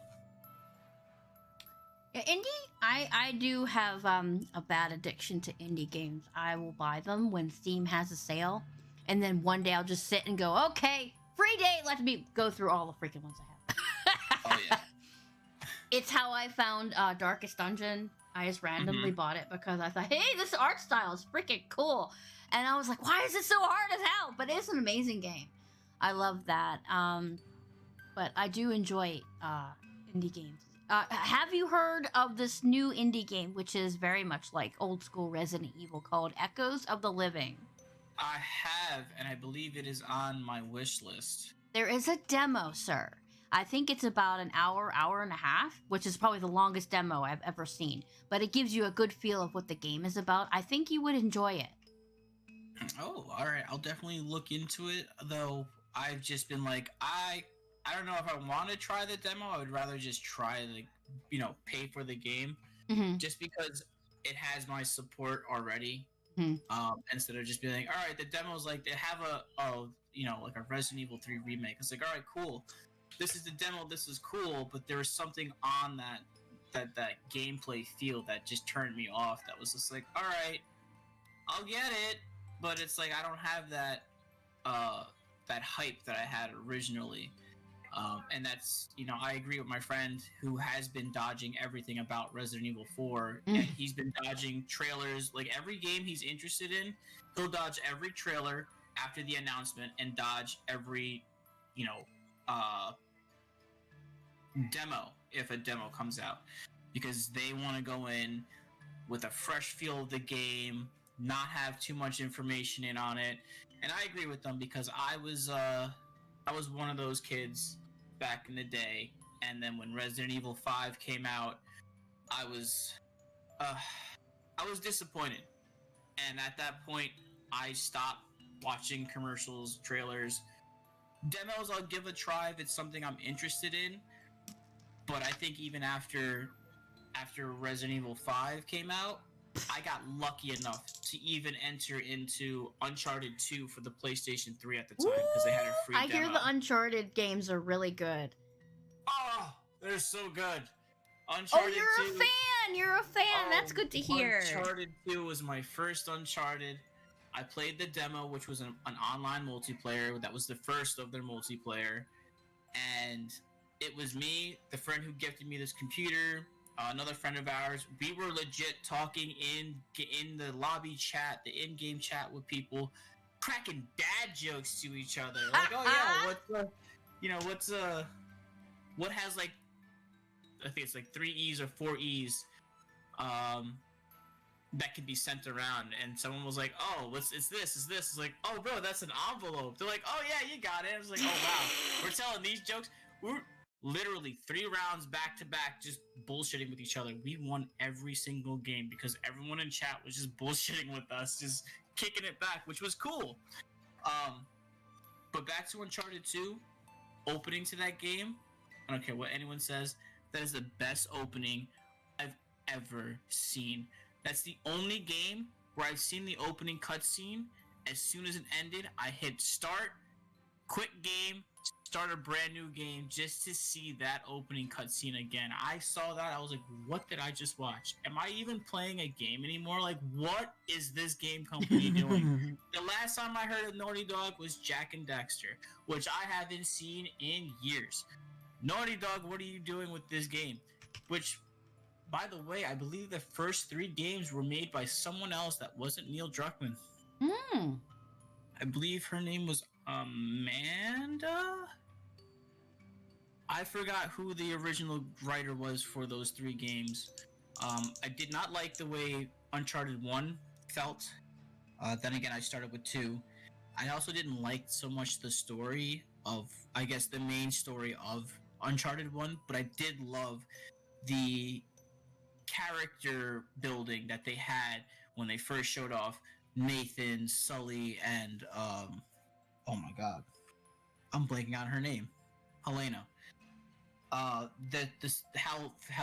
Yeah, indie, I do have a bad addiction to indie games. I will buy them when Steam has a sale, and then one day I'll just sit and go, okay, free day, let me go through all the freaking ones I have. Oh yeah. It's how I found Darkest Dungeon. I just randomly bought it because I thought, hey, this art style is freaking cool. And I was like, why is it so hard as hell? But it's an amazing game. I love that. But I do enjoy indie games. Have you heard of this new indie game, which is very much like old school Resident Evil, called Echoes of the Living? I have, and I believe it is on my wish list. There is a demo, sir. I think it's about an hour and a half, which is probably the longest demo I've ever seen. But it gives you a good feel of what the game is about. I think you would enjoy it. Oh, all right. I'll definitely look into it. Though I've just been like, I don't know if I want to try the demo. I would rather just try pay for the game, just because it has my support already. Instead of just being like, all right, the demo's like they have like a Resident Evil 3 remake. It's like, all right, cool. This is the demo. This is cool, but there was something on that gameplay feel that just turned me off. That was just like, all right, I'll get it, but it's like I don't have that that hype that I had originally. And that's, I agree with my friend who has been dodging everything about Resident Evil 4, and he's been dodging trailers. Like every game he's interested in, he'll dodge every trailer after the announcement and dodge every, demo if a demo comes out, because they want to go in with a fresh feel of the game, not have too much information in on it. And I agree with them, because I was one of those kids back in the day, and then when Resident Evil 5 came out, I was disappointed, and at that point I stopped watching commercials, trailers. Demos I'll give a try if it's something I'm interested in, but I think even after Resident Evil 5 came out, I got lucky enough to even enter into Uncharted 2 for the PlayStation 3 at the time, because they had a free demo. I hear the Uncharted games are really good. Oh, they're so good. Uncharted 2. A fan! You're a fan! That's good to hear. Uncharted 2 was my first Uncharted. I played the demo, which was an online multiplayer. That was the first of their multiplayer. And it was me, the friend who gifted me this computer, another friend of ours. We were legit talking in the lobby chat, the in-game chat with people, cracking dad jokes to each other. Like, oh yeah, what has like, I think it's like 3 E's or 4 E's, that could be sent around, and someone was like, "Oh, it's this, is this?" It's like, "Oh, bro, that's an envelope." They're like, "Oh yeah, you got it." I was like, "Oh wow, we're telling these jokes." We're literally 3 rounds back to back, just bullshitting with each other. We won every single game because everyone in chat was just bullshitting with us, just kicking it back, which was cool. But back to Uncharted 2, opening to that game. I don't care what anyone says. That is the best opening I've ever seen. That's the only game where I've seen the opening cutscene. As soon as it ended, I hit start, quit game, start a brand new game just to see that opening cutscene again. I saw that. I was like, what did I just watch? Am I even playing a game anymore? Like, what is this game company doing? The last time I heard of Naughty Dog was Jak and Daxter, which I haven't seen in years. Naughty Dog, what are you doing with this game? Which, by the way, I believe the first 3 games were made by someone else that wasn't Neil Druckmann. I believe her name was Amanda? I forgot who the original writer was for those 3 games. I did not like the way Uncharted 1 felt. Then again, I started with 2. I also didn't like so much the story of, I guess, the main story of Uncharted 1, but I did love the character building that they had when they first showed off Nathan, Sully, and oh my god, I'm blanking on her name, Helena. How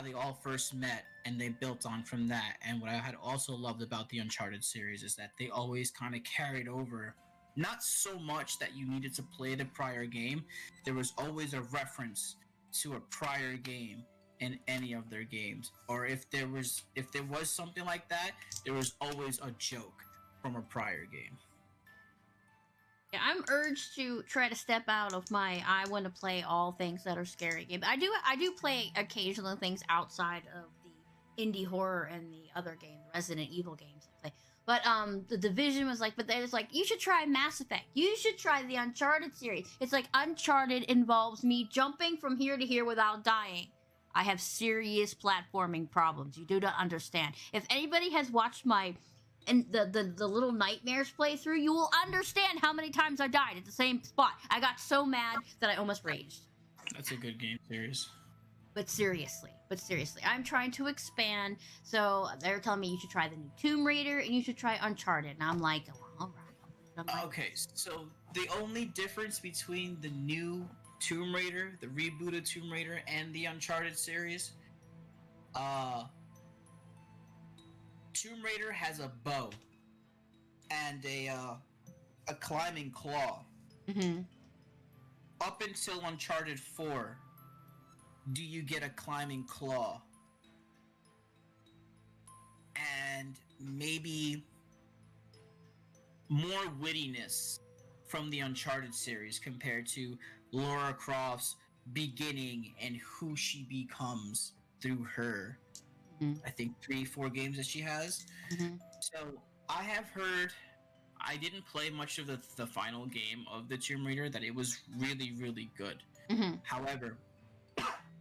they all first met and they built on from that. And what I had also loved about the Uncharted series is that they always kind of carried over. Not so much that you needed to play the prior game. There was always a reference to a prior game in any of their games, or if there was something like that, there was always a joke from a prior game. Yeah, I'm urged to try to step out of my I want to play all things that are scary game. I do play occasional things outside of the indie horror and the other game, the Resident Evil games I play. But the Division was like, but then it's like, you should try Mass Effect. You should try the Uncharted series. It's like Uncharted involves me jumping from here to here without dying. I have serious platforming problems. You do not understand. If anybody has watched my the little nightmares playthrough, you will understand how many times I died at the same spot. I got so mad that I almost raged. That's a good game series. But seriously, I'm trying to expand. So they're telling me you should try the new Tomb Raider and you should try Uncharted. And I'm like, all right. Okay, so the only difference between the new Tomb Raider, the rebooted Tomb Raider, and the Uncharted series, Tomb Raider has a bow and a climbing claw. Mm-hmm. Up until Uncharted 4, do you get a climbing claw? And maybe more wittiness from the Uncharted series compared to Lara Croft's beginning and who she becomes through her, I think 3-4 games that she has. So I have heard, I didn't play much of the final game of the Tomb Raider, that it was really, really good. However,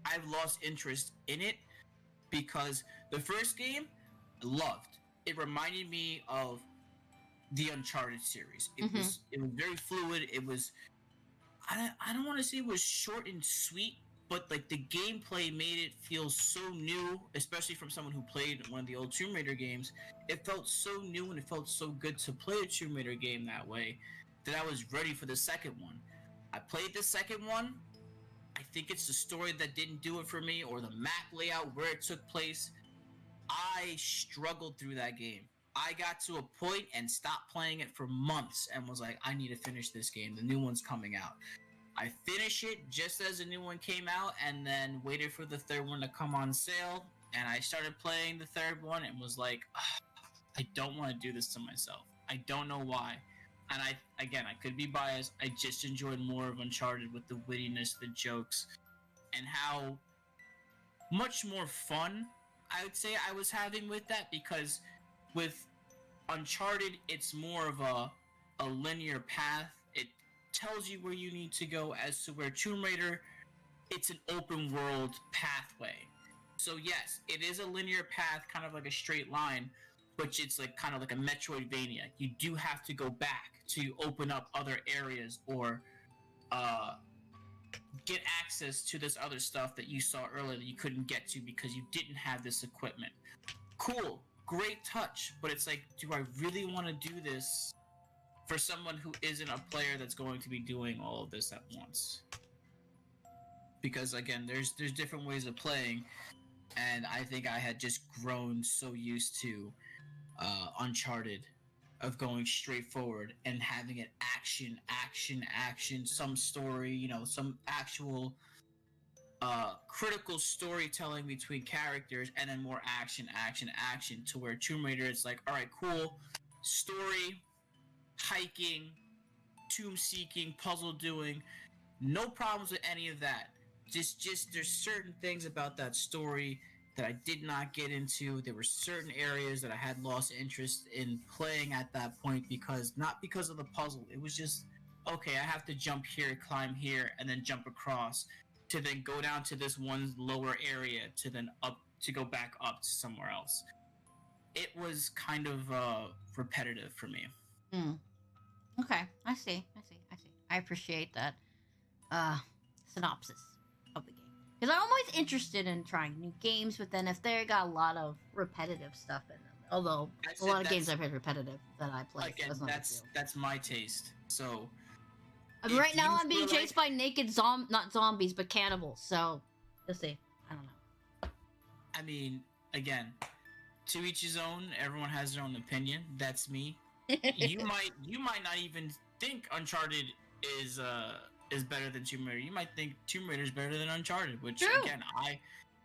I've lost interest in it because the first game I loved. It reminded me of the Uncharted series. It was very fluid. It was, I don't want to say it was short and sweet, but like the gameplay made it feel so new, especially from someone who played one of the old Tomb Raider games. It felt so new and it felt so good to play a Tomb Raider game that way that I was ready for the second one. I played the second one. I think it's the story that didn't do it for me, or the map layout where it took place. I struggled through that game. I got to a point and stopped playing it for months and was like, I need to finish this game. The new one's coming out. I finished it just as the new one came out and then waited for the third one to come on sale. And I started playing the third one and was like, I don't want to do this to myself. I don't know why. And I could be biased. I just enjoyed more of Uncharted with the wittiness, the jokes, and how much more fun I would say I was having with that, because with Uncharted, it's more of a linear path. It tells you where you need to go, as to where Tomb Raider, it's an open world pathway. So yes, it is a linear path, kind of like a straight line, but it's like kind of like a Metroidvania. You do have to go back to open up other areas, or uh, get access to this other stuff that you saw earlier that you couldn't get to because you didn't have this equipment. Cool, great touch, but it's like, do I really want to do this for someone who isn't a player that's going to be doing all of this at once? Because again, there's different ways of playing, and I think I had just grown so used to Uncharted, of going straight forward and having it action, some story, some actual critical storytelling between characters, and then more action, to where Tomb Raider, it's like, all right, cool, story, hiking, tomb seeking, puzzle doing, no problems with any of that. Just there's certain things about that story that I did not get into. There were certain areas that I had lost interest in playing at that point, because not because of the puzzle. It was just, okay, I have to jump here, climb here, and then jump across, to then go down to this one lower area, to then up, to go back up to somewhere else. It was kind of repetitive for me. Okay, I see. I appreciate that synopsis of the game, because I'm always interested in trying new games, but then if they got a lot of repetitive stuff in them, although a lot of games I've had repetitive that I play, again, so that's my taste. So I mean, right now I'm being chased by naked not zombies, but cannibals. So you'll see. I don't know. I mean, again, to each his own. Everyone has their own opinion. That's me. you might not even think Uncharted is better than Tomb Raider. You might think Tomb Raider is better than Uncharted, which True. Again, I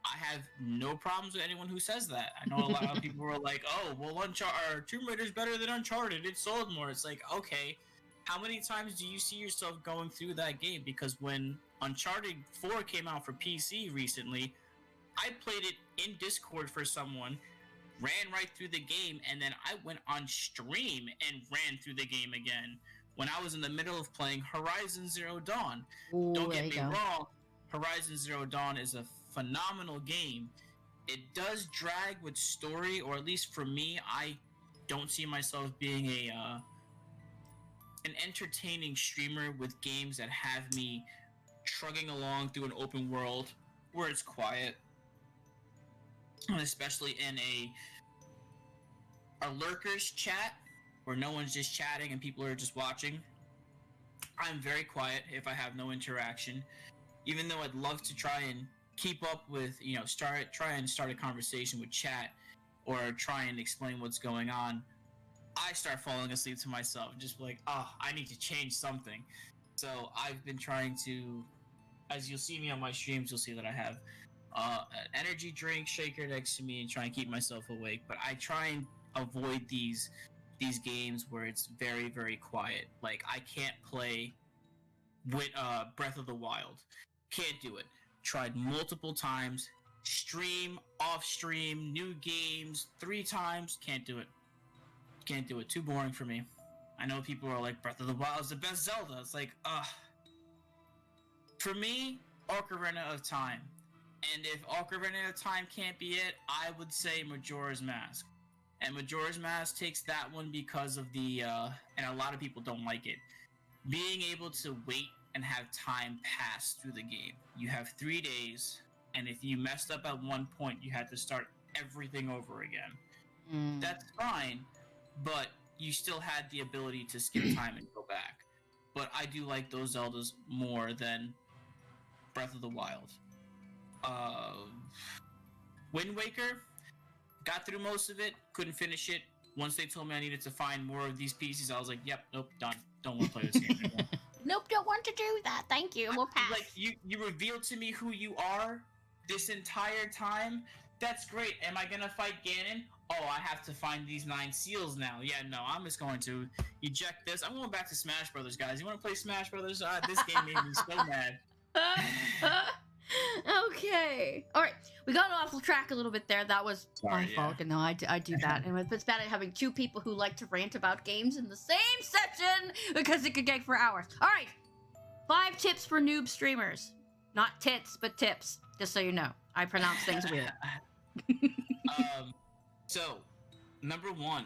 have no problems with anyone who says that. I know a lot of people are like, "Oh, well, Tomb Raider is better than Uncharted. It sold more." It's like, okay, how many times do you see yourself going through that game? Because when Uncharted 4 came out for PC recently, I played it in Discord for someone, ran right through the game, and then I went on stream and ran through the game again when I was in the middle of playing Horizon Zero Dawn. Ooh, Don't get me wrong, Horizon Zero Dawn is a phenomenal game. It does drag with story, or at least for me, I don't see myself being an entertaining streamer with games that have me trugging along through an open world where it's quiet, especially in a lurkers chat where no one's just chatting and people are just watching. I'm very quiet if I have no interaction, even though I'd love to try and keep up with, try and start a conversation with chat, or try and explain what's going on. I start falling asleep to myself, just like, I need to change something. So I've been trying to, as you'll see me on my streams, you'll see that I have an energy drink shaker next to me and try and keep myself awake. But I try and avoid these games where it's very, very quiet. Like, I can't play with Breath of the Wild. Can't do it. Tried multiple times. Stream, off stream, new games 3 times. Can't do it. Can't do it. Too boring for me. I know people are like, Breath of the Wild is the best Zelda. It's like, for me, Ocarina of Time. And if Ocarina of Time can't be it, I would say Majora's Mask. And Majora's Mask takes that one because of the, and a lot of people don't like it, being able to wait and have time pass through the game. You have 3 days, and if you messed up at one point, you had to start everything over again. That's fine, but you still had the ability to skip time and go back. But I do like those Zeldas more than Breath of the Wild. Wind Waker, got through most of it, couldn't finish it. Once they told me I needed to find more of these pieces, I was like, yep, nope, done. Don't want to play this game anymore. Nope, don't want to do that. Thank you. We'll pass. Like, you revealed to me who you are this entire time. That's great. Am I gonna fight Ganon? Oh, I have to find these 9 seals now. Yeah, no, I'm just going to eject this. I'm going back to Smash Brothers, guys. You want to play Smash Brothers? This game made me so mad. Okay. All right. We got off track a little bit there. That was my Sorry, fault. yeah. No, I do that. And it's bad at having two people who like to rant about games in the same session because it could get for hours. All right. 5 tips for noob streamers. Not tits, but tips. Just so you know. I pronounce things weird. um, so number one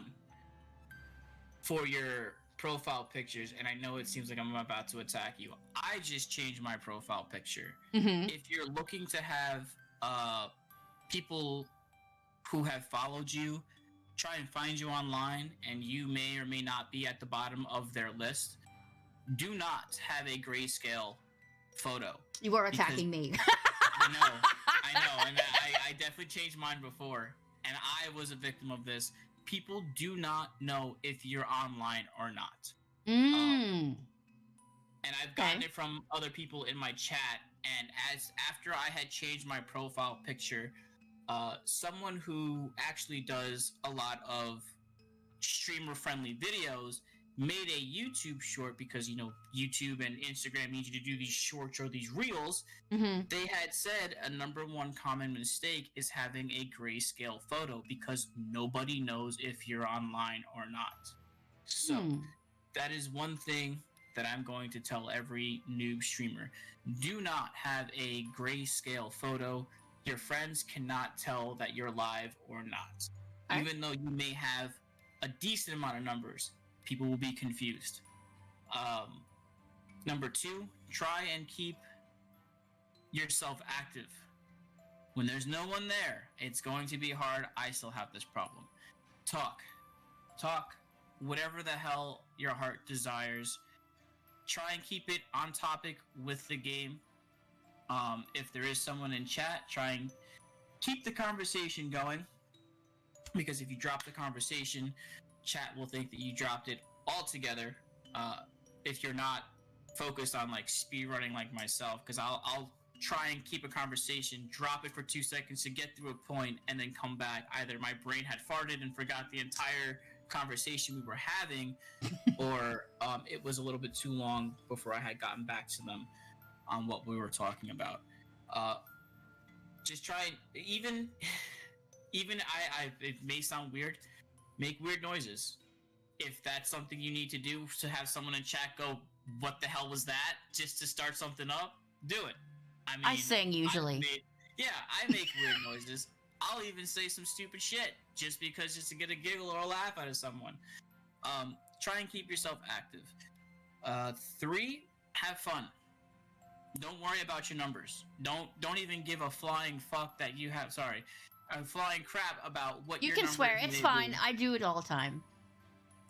for your profile pictures, and I know it seems like I'm about to attack you. I just changed my profile picture. Mm-hmm. If you're looking to have people who have followed you try and find you online, and you may or may not be at the bottom of their list, do not have a grayscale photo. You were attacking me. I know, and I definitely changed mine before, and I was a victim of this. People do not know if you're online or not. And I've gotten it from other people in my chat, and after I had changed my profile picture, someone who actually does a lot of streamer-friendly videos made a YouTube short, because YouTube and Instagram need you to do these shorts or these reels. Mm-hmm. They had said a number one common mistake is having a grayscale photo, because nobody knows if you're online or not. So that is one thing that I'm going to tell every noob streamer. Do not have a grayscale photo. Your friends cannot tell that you're live or not. Okay. Even though you may have a decent amount of numbers, people will be confused. Number 2, try and keep yourself active. When there's no one there, it's going to be hard. I still have this problem. Talk whatever the hell your heart desires. Try and keep it on topic with the game. If there is someone in chat, try and keep the conversation going, because if you drop the conversation, chat will think that you dropped it altogether. If you're not focused on like speed running like myself, because I'll try and keep a conversation, drop it for 2 seconds to get through a point, and then come back. Either my brain had farted and forgot the entire conversation we were having, or it was a little bit too long before I had gotten back to them on what we were talking about. Just try and even it may sound weird, make weird noises. If that's something you need to do to have someone in chat go, "What the hell was that?" just to start something up, do it. I mean, I sing usually. I make weird noises. I'll even say some stupid shit just to get a giggle or a laugh out of someone. Try and keep yourself active. 3, have fun. Don't worry about your numbers. Don't even give a flying fuck that you have. Sorry, a flying crap about what You your can numbers swear. It's may fine. be. I do it all the time.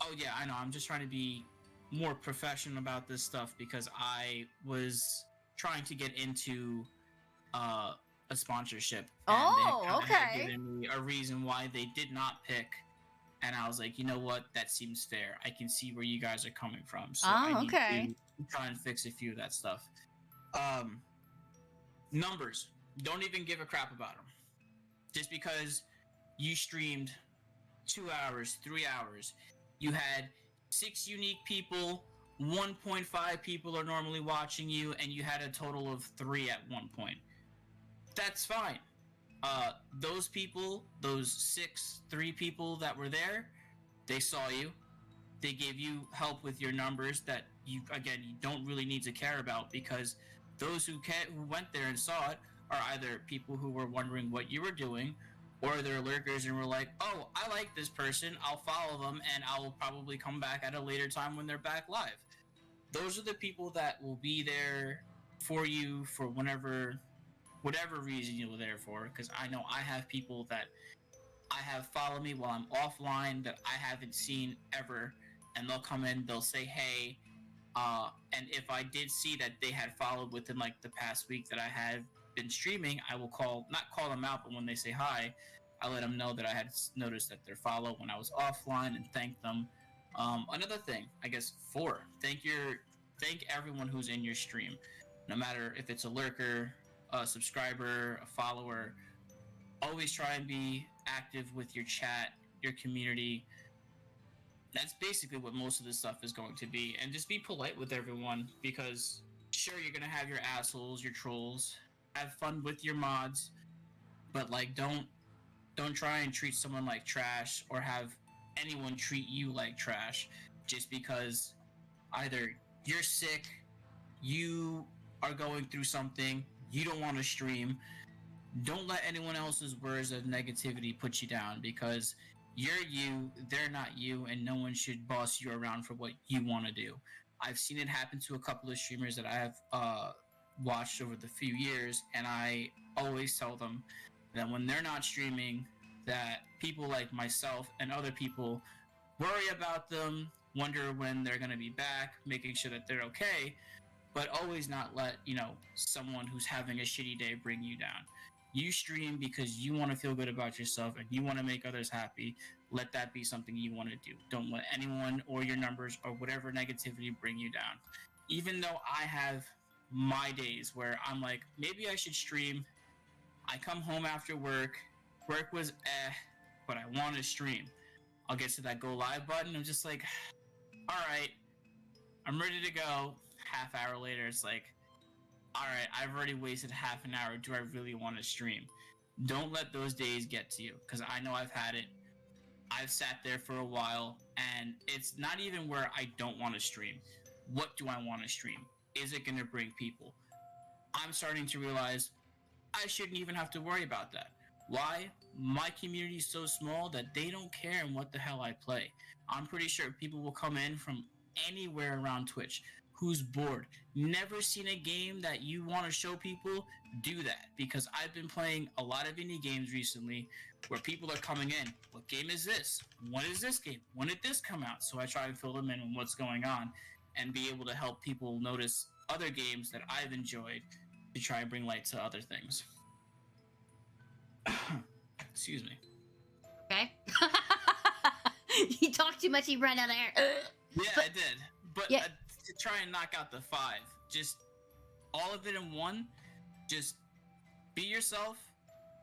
Oh yeah, I know. I'm just trying to be more professional about this stuff, because I was trying to get into a sponsorship. And they had given me a reason why they did not pick, and I was like, you know what? That seems fair. I can see where you guys are coming from. So I need to try and fix a few of that stuff. Numbers. Don't even give a crap about them. Just because you streamed 2 hours, 3 hours, you had 6 unique people, 1.5 people are normally watching you, and you had a total of 3 at one point. That's fine. Those people, those 3 people that were there, they saw you. They gave you help with your numbers that you don't really need to care about, because those who went there and saw it are either people who were wondering what you were doing, or they're lurkers and were like, "Oh, I like this person, I'll follow them, and I'll probably come back at a later time when they're back live." Those are the people that will be there for you for whatever reason you were there for, because I know I have people that I have follow me while I'm offline that I haven't seen ever, and they'll come in, they'll say hey, and if I did see that they had followed within like the past week that I had been streaming, I will not call them out, but when they say hi, I let them know that I had noticed that they're follow when I was offline, and thank them. Another thing, I guess 4, thank everyone who's in your stream, no matter if it's a lurker, a subscriber, a follower. Always try and be active with your chat, your community. That's basically what most of this stuff is going to be, and just be polite with everyone, because sure, you're gonna have your assholes, your trolls, have fun with your mods, but like don't try and treat someone like trash or have anyone treat you like trash just because either you're sick, you are going through something, you don't want to stream. Don't let anyone else's words of negativity put you down because you're you, they're not you, and no one should boss you around for what you want to do. I've seen it happen to a couple of streamers that I have watched over the few years, and I always tell them that when they're not streaming, that people like myself and other people worry about them, wonder when they're going to be back, making sure that they're okay, but always not let, someone who's having a shitty day bring you down. You stream because you want to feel good about yourself and you want to make others happy. Let that be something you want to do. Don't let anyone or your numbers or whatever negativity bring you down. Even though I have my days where I'm like, maybe I should stream. I come home after work. Work was but I want to stream. I'll get to that go live button. I'm just like, all right, I'm ready to go. Half hour later, it's like, all right, I've already wasted half an hour. Do I really want to stream? Don't let those days get to you, because I know I've had it. I've sat there for a while, and it's not even where I don't want to stream. What do I want to stream? Is it going to bring people? I'm starting to realize I shouldn't even have to worry about that. Why? My community is so small that they don't care in what the hell I play. I'm pretty sure people will come in from anywhere around Twitch who's bored, never seen a game that you want to show people. Do that, because I've been playing a lot of indie games recently where people are coming in. What game is this? What is this game? When did this come out? So I try and fill them in on what's going on and be able to help people notice other games that I've enjoyed to try and bring light to other things. Excuse me. Okay. He talked too much, he ran out of air. Yeah, I did. But yeah. To try and knock out the 5, just all of it in one. Just be yourself.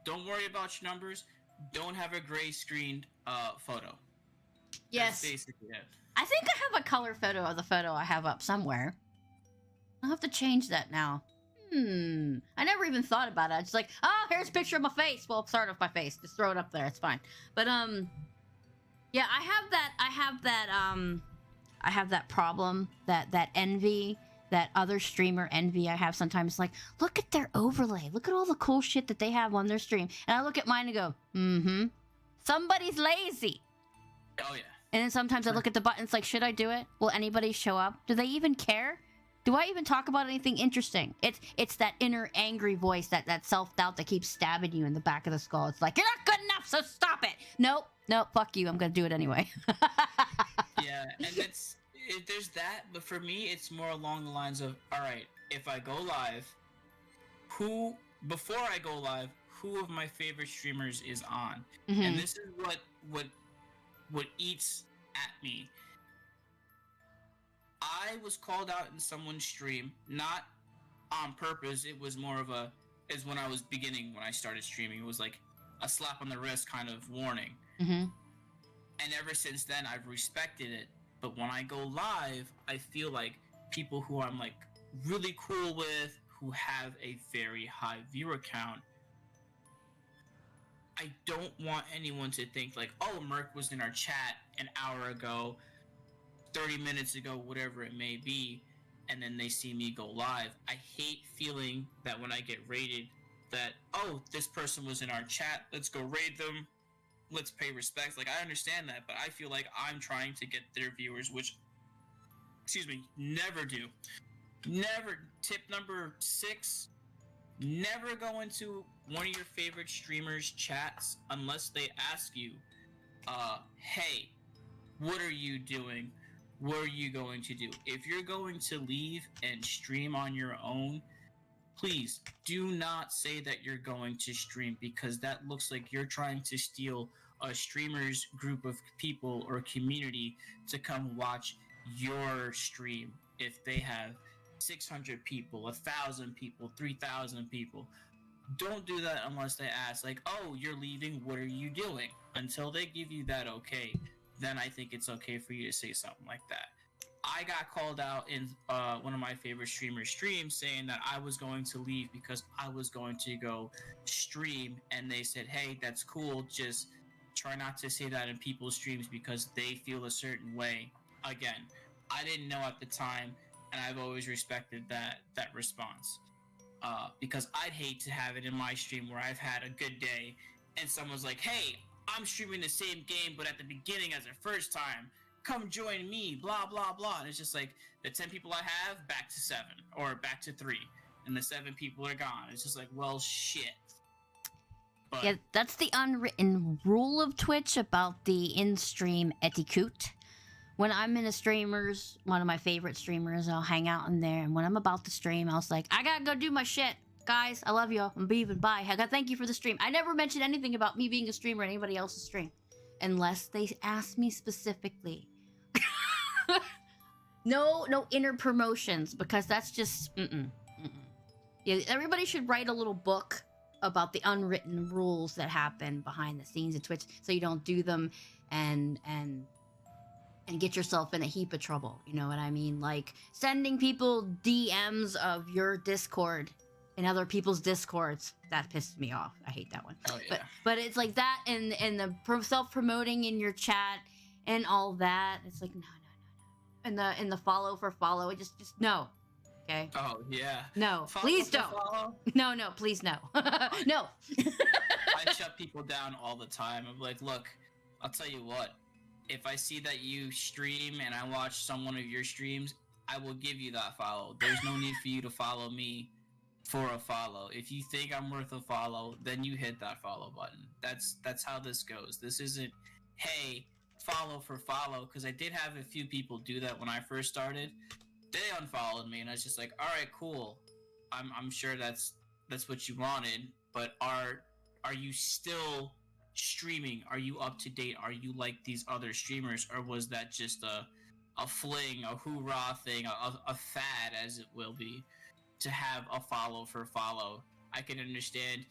Don't worry about your numbers. Don't have a gray screened photo. Yes. That's basically it. I think I have a color photo of the photo I have up somewhere. I'll have to change that now. I never even thought about it. It's like, oh, here's a picture of my face. Well, start off my face. Just throw it up there. It's fine. But yeah, I have that problem, that envy, that other streamer envy I have sometimes. Like, look at their overlay. Look at all the cool shit that they have on their stream. And I look at mine and go, somebody's lazy. Oh, yeah. And then sometimes I look at the buttons like, should I do it? Will anybody show up? Do they even care? Do I even talk about anything interesting? It's that inner angry voice, that self-doubt that keeps stabbing you in the back of the skull. It's like, you're not good enough, so stop it. Nope, fuck you. I'm going to do it anyway. Yeah, and there's that, but for me, it's more along the lines of, all right, if I go live, before I go live, who of my favorite streamers is on? Mm-hmm. And this is what eats at me. I was called out in someone's stream, not on purpose. It was more of is when I was beginning, when I started streaming. It was like a slap on the wrist kind of warning. Mm-hmm. And ever since then, I've respected it. But when I go live, I feel like people who I'm like really cool with, who have a very high viewer count, I don't want anyone to think like, oh, M3rc was in our chat an hour ago, 30 minutes ago, whatever it may be, and then they see me go live. I hate feeling that when I get raided that, oh, this person was in our chat, let's go raid them, let's pay respects. Like, I understand that, but I feel like I'm trying to get their viewers, which, never do. Never. Tip number 6, never go into one of your favorite streamers' chats unless they ask you, hey, what are you doing? What are you going to do? If you're going to leave and stream on your own, please do not say that you're going to stream, because that looks like you're trying to steal a streamer's group of people or community to come watch your stream. If they have 600 people, 1,000 people, 3,000 people, don't do that unless they ask, like, oh, you're leaving, what are you doing? Until they give you that okay, then I think it's okay for you to say something like that. I got called out in one of my favorite streamers' streams saying that I was going to leave because I was going to go stream, and they said, "Hey, that's cool. Just try not to say that in people's streams because they feel a certain way." Again, I didn't know at the time, and I've always respected that response. Because I'd hate to have it in my stream where I've had a good day, and someone's like, "Hey, I'm streaming the same game, but at the beginning as a first time. Come join me, blah blah blah." And it's just like the 10 people I have back to 7 or back to 3, and the 7 people are gone. It's just like, well, shit. But Yeah, that's the unwritten rule of Twitch about the in-stream etiquette. When I'm in a streamer's, one of my favorite streamers, I'll hang out in there, and when I'm about to stream, I was like, I gotta go do my shit. Guys, I love you. I'm leaving. Bye. I gotta thank you for the stream. I never mentioned anything about me being a streamer or anybody else's stream. Unless they ask me specifically. No inner promotions, because that's just Yeah, everybody should write a little book about the unwritten rules that happen behind the scenes of Twitch, so you don't do them and get yourself in a heap of trouble. You know what I mean? Like sending people DMs of your Discord in other people's Discords. That pisses me off. I hate that one. oh yeah, But it's like that, and the self-promoting in your chat and all that. It's like no. And the follow for follow. It just no. Okay. oh yeah. No, Follow please for don't. follow. No, please no. No. I shut people down all the time. I'm like, look, I'll tell you what. If I see that you stream and I watch some one of your streams, I will give you that follow. There's no need for you to follow me for a follow. If you think I'm worth a follow, then you hit that follow button. That's how this goes. This isn't, hey, follow for follow, because I did have a few people do that when I first started. They unfollowed me, and I was just like, all right, cool. I'm sure that's what you wanted, but are you still streaming? Are you up to date? Are you like these other streamers, or was that just a fling, a hoorah thing, a fad, as it will be, to have a follow for follow? I can understand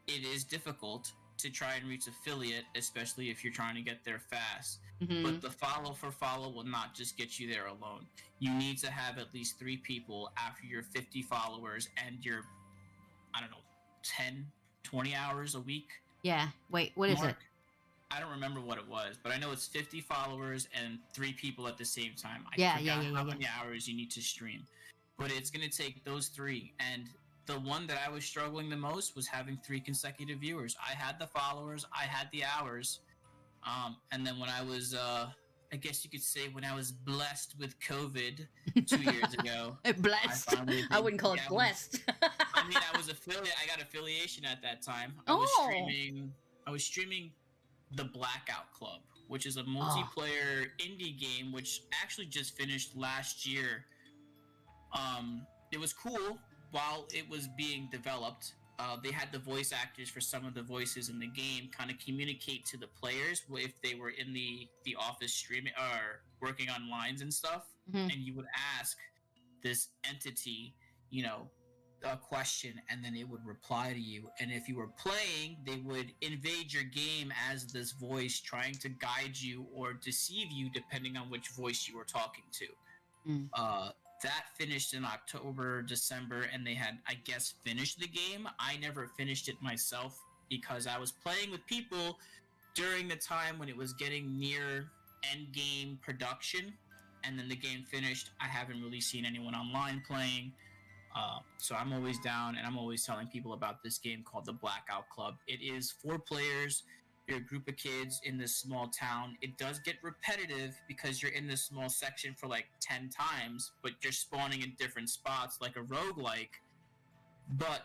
it is difficult to try and reach affiliate, especially if you're trying to get there fast. But the follow for follow will not just get you there alone. You need to have at least 3 people after your 50 followers and your, I don't know, 10, 20 hours a week. Yeah. Wait, what is it? I don't remember what it was, but I know it's 50 followers and 3 people at the same time. I Yeah, forgot yeah. how many hours you need to stream. But it's going to take those 3, and the one that I was struggling the most was having 3 consecutive viewers. I had the followers, I had the hours, and then when I was, I guess you could say, when I was blessed with COVID 2 years ago. Blessed. I wouldn't call it blessed. I mean, I was affiliate. I got affiliation at that time. I was streaming the Blackout Club, which is a multiplayer indie game, which actually just finished last year. It was cool while it was being developed. They had the voice actors for some of the voices in the game kind of communicate to the players if they were in the office streaming or working on lines and stuff. And you would ask this entity, a question, and then it would reply to you. And if you were playing, they would invade your game as this voice, trying to guide you or deceive you depending on which voice you were talking to. That finished in October, December, and they had, I guess, finished the game. I never finished it myself because I was playing with people during the time when it was getting near end game production, and then the game finished. I haven't really seen anyone online playing, so I'm always down, and I'm always telling people about this game called the Blackout Club. It is 4 players. You're a group of kids in this small town. It does get repetitive because you're in this small section for like 10 times, but you're spawning in different spots like a roguelike. But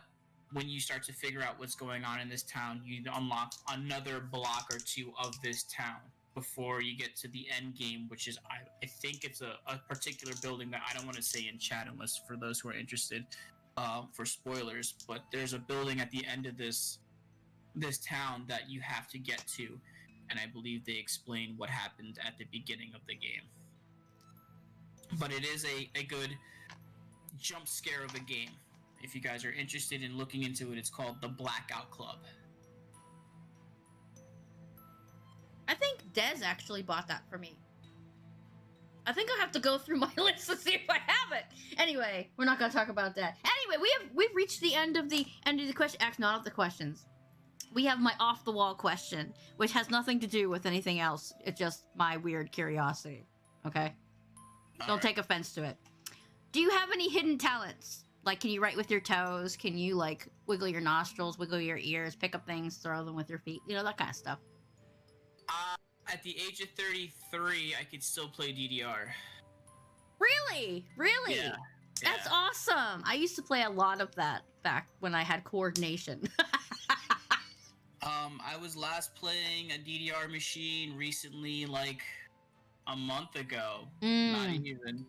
when you start to figure out what's going on in this town, you unlock another block or 2 of this town before you get to the end game, which is, I think it's a particular building that I don't want to say in chat unless for those who are interested for spoilers. But there's a building at the end of this town that you have to get to, and I believe they explain what happened at the beginning of the game. But it is a good jump scare of a game. If you guys are interested in looking into it, it's called the Blackout Club. I think Dez actually bought that for me. I think I'll have to go through my list to see if I have it. Anyway, we're not gonna talk about that. Anyway, we've reached the end of the question. Actually, not of the questions. We have my off the wall question, which has nothing to do with anything else. It's just my weird curiosity. Okay? Don't take offense to it. Do you have any hidden talents? Like, can you write with your toes? Can you, like, wiggle your nostrils, wiggle your ears, pick up things, throw them with your feet? You know, that kind of stuff. At the age of 33, I could still play DDR. Really? Really? Yeah. That's awesome. I used to play a lot of that back when I had coordination. I was last playing a DDR machine recently, like a month ago. Not even.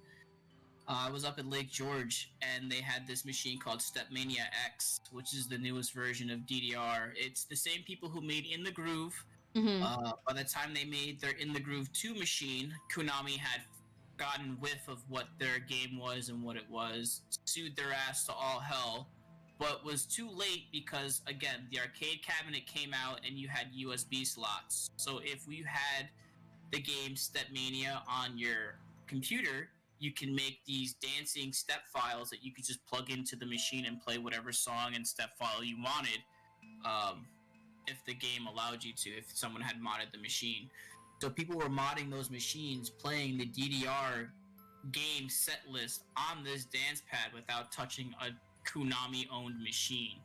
I was up at Lake George, and they had this machine called Stepmania X, which is the newest version of DDR. It's the same people who made In the Groove. Mm-hmm. By the time they made their In the Groove 2 machine, Konami had gotten whiff of what their game was and what it was, sued their ass to all hell, but was too late because, again, the arcade cabinet came out and you had USB slots. So if you had the game Stepmania on your computer, you can make these dancing step files that you could just plug into the machine and play whatever song and step file you wanted, if the game allowed you to, if someone had modded the machine. So people were modding those machines, playing the DDR game set list on this dance pad without touching a Konami-owned machine.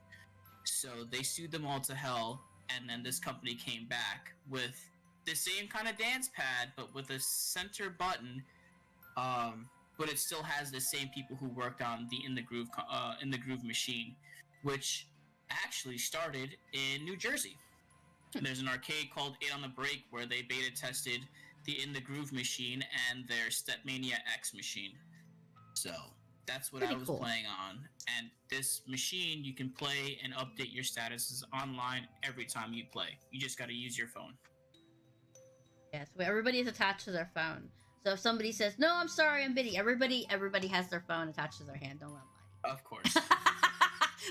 So they sued them all to hell, and then this company came back with the same kind of dance pad, but with a center button. But it still has the same people who worked on the In the Groove machine, which actually started in New Jersey. There's an arcade called 8 on the Break where they beta tested the In the Groove machine and their Stepmania X machine. So that's what I was playing on. And this machine, you can play and update your statuses online every time you play. You just got to use your phone. Yes, everybody is attached to their phone. So if somebody says, "No, I'm sorry, I'm busy," everybody has their phone attached to their hand. Don't let them lie. Of course.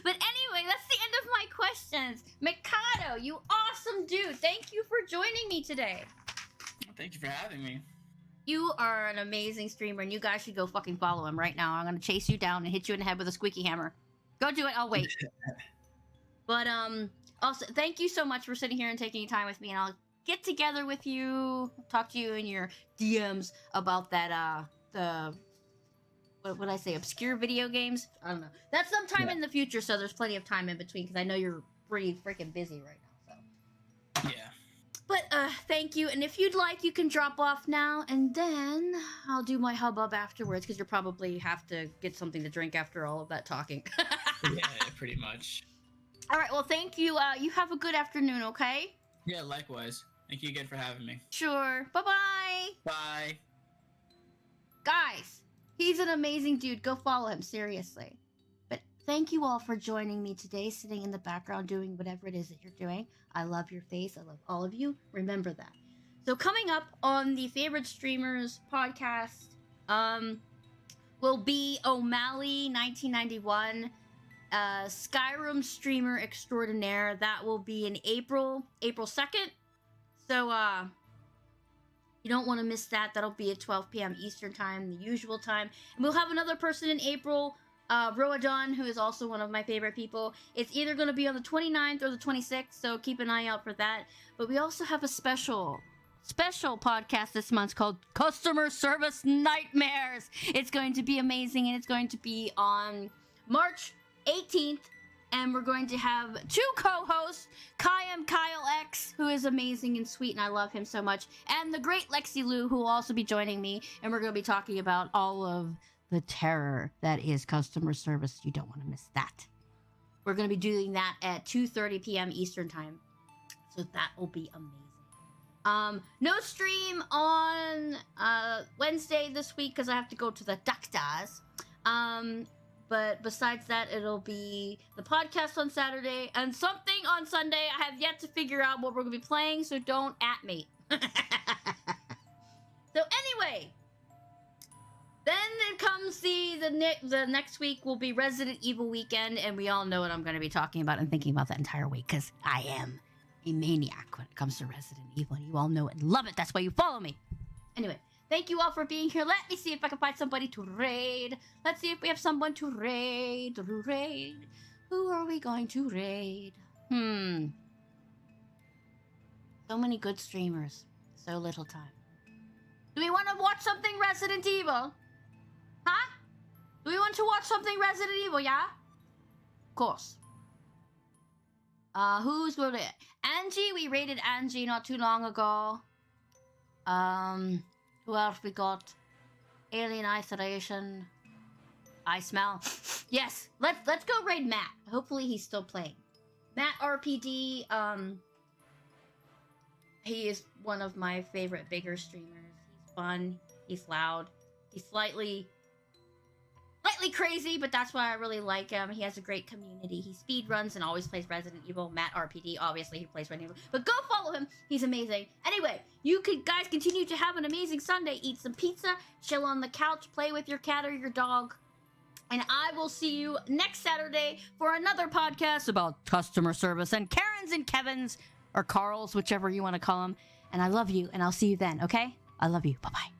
But anyway, that's the end of my questions. M3rcado, you awesome dude. Thank you for joining me today. Thank you for having me. You are an amazing streamer, and you guys should go fucking follow him right now. I'm gonna chase you down and hit you in the head with a squeaky hammer. Go do it. I'll wait. But also, thank you so much for sitting here and taking time with me, and I'll get together with you, talk to you in your DMs about that, what would I say, obscure video games? I don't know. That's sometime in the future, so there's plenty of time in between, because I know you're pretty freaking busy right now, so. Yeah. But, thank you, and if you'd like, you can drop off now, and then I'll do my hubbub afterwards, because you'll probably have to get something to drink after all of that talking. Yeah, pretty much. Alright, well, thank you. You have a good afternoon, okay? Yeah, likewise. Thank you again for having me. Sure. Bye-bye! Bye! Guys, he's an amazing dude. Go follow him, seriously. But thank you all for joining me today, sitting in the background doing whatever it is that you're doing. I love your face. I love all of you. Remember that. So coming up on the Favorite Streamers podcast will be O'Malley 1991, Skyrim streamer extraordinaire. That will be in April 2nd. So, you don't want to miss that. That'll be at 12 p.m. Eastern Time, the usual time. And we'll have another person in April, Roadon, who is also one of my favorite people. It's either going to be on the 29th or the 26th, so keep an eye out for that. But we also have a special podcast this month called Customer Service Nightmares. It's going to be amazing, and it's going to be on March 18th. And we're going to have two co-hosts, Kyle X, who is amazing and sweet, and I love him so much, and the great Lexi Lou, who will also be joining me, and we're going to be talking about all of the terror that is customer service. You don't want to miss that. We're going to be doing that at 2:30 p.m. Eastern Time, so that will be amazing. No stream on Wednesday this week because I have to go to the doctors. But besides that, it'll be the podcast on Saturday and something on Sunday. I have yet to figure out what we're going to be playing, so don't at me. So anyway, then it comes the next week will be Resident Evil weekend, and we all know what I'm going to be talking about and thinking about that entire week, because I am a maniac when it comes to Resident Evil, and you all know it and love it. That's why you follow me. Anyway, Thank you all for being here. Let me see if I can find somebody to raid. Let's see if we have someone to raid. Who are we going to raid? So many good streamers. So little time. Do we want to watch something Resident Evil? Huh? Do we want to watch something Resident Evil, yeah? Of course. Who's with it? Angie, we raided Angie not too long ago. Who else we got? Alien Isolation. I smell. Yes, let's go raid Matt. Hopefully he's still playing. Matt RPD, he is one of my favorite bigger streamers. He's fun, he's loud, he's slightly crazy, but that's why I really like him. He has a great community. He speed runs and always plays Resident Evil. Matt RPD, obviously he plays Resident Evil. But go follow him. He's amazing. Anyway, you guys continue to have an amazing Sunday. Eat some pizza, chill on the couch, play with your cat or your dog. And I will see you next Saturday for another podcast about customer service and Karens and Kevins, or Carls, whichever you want to call them. And I love you, and I'll see you then, okay? I love you. Bye-bye.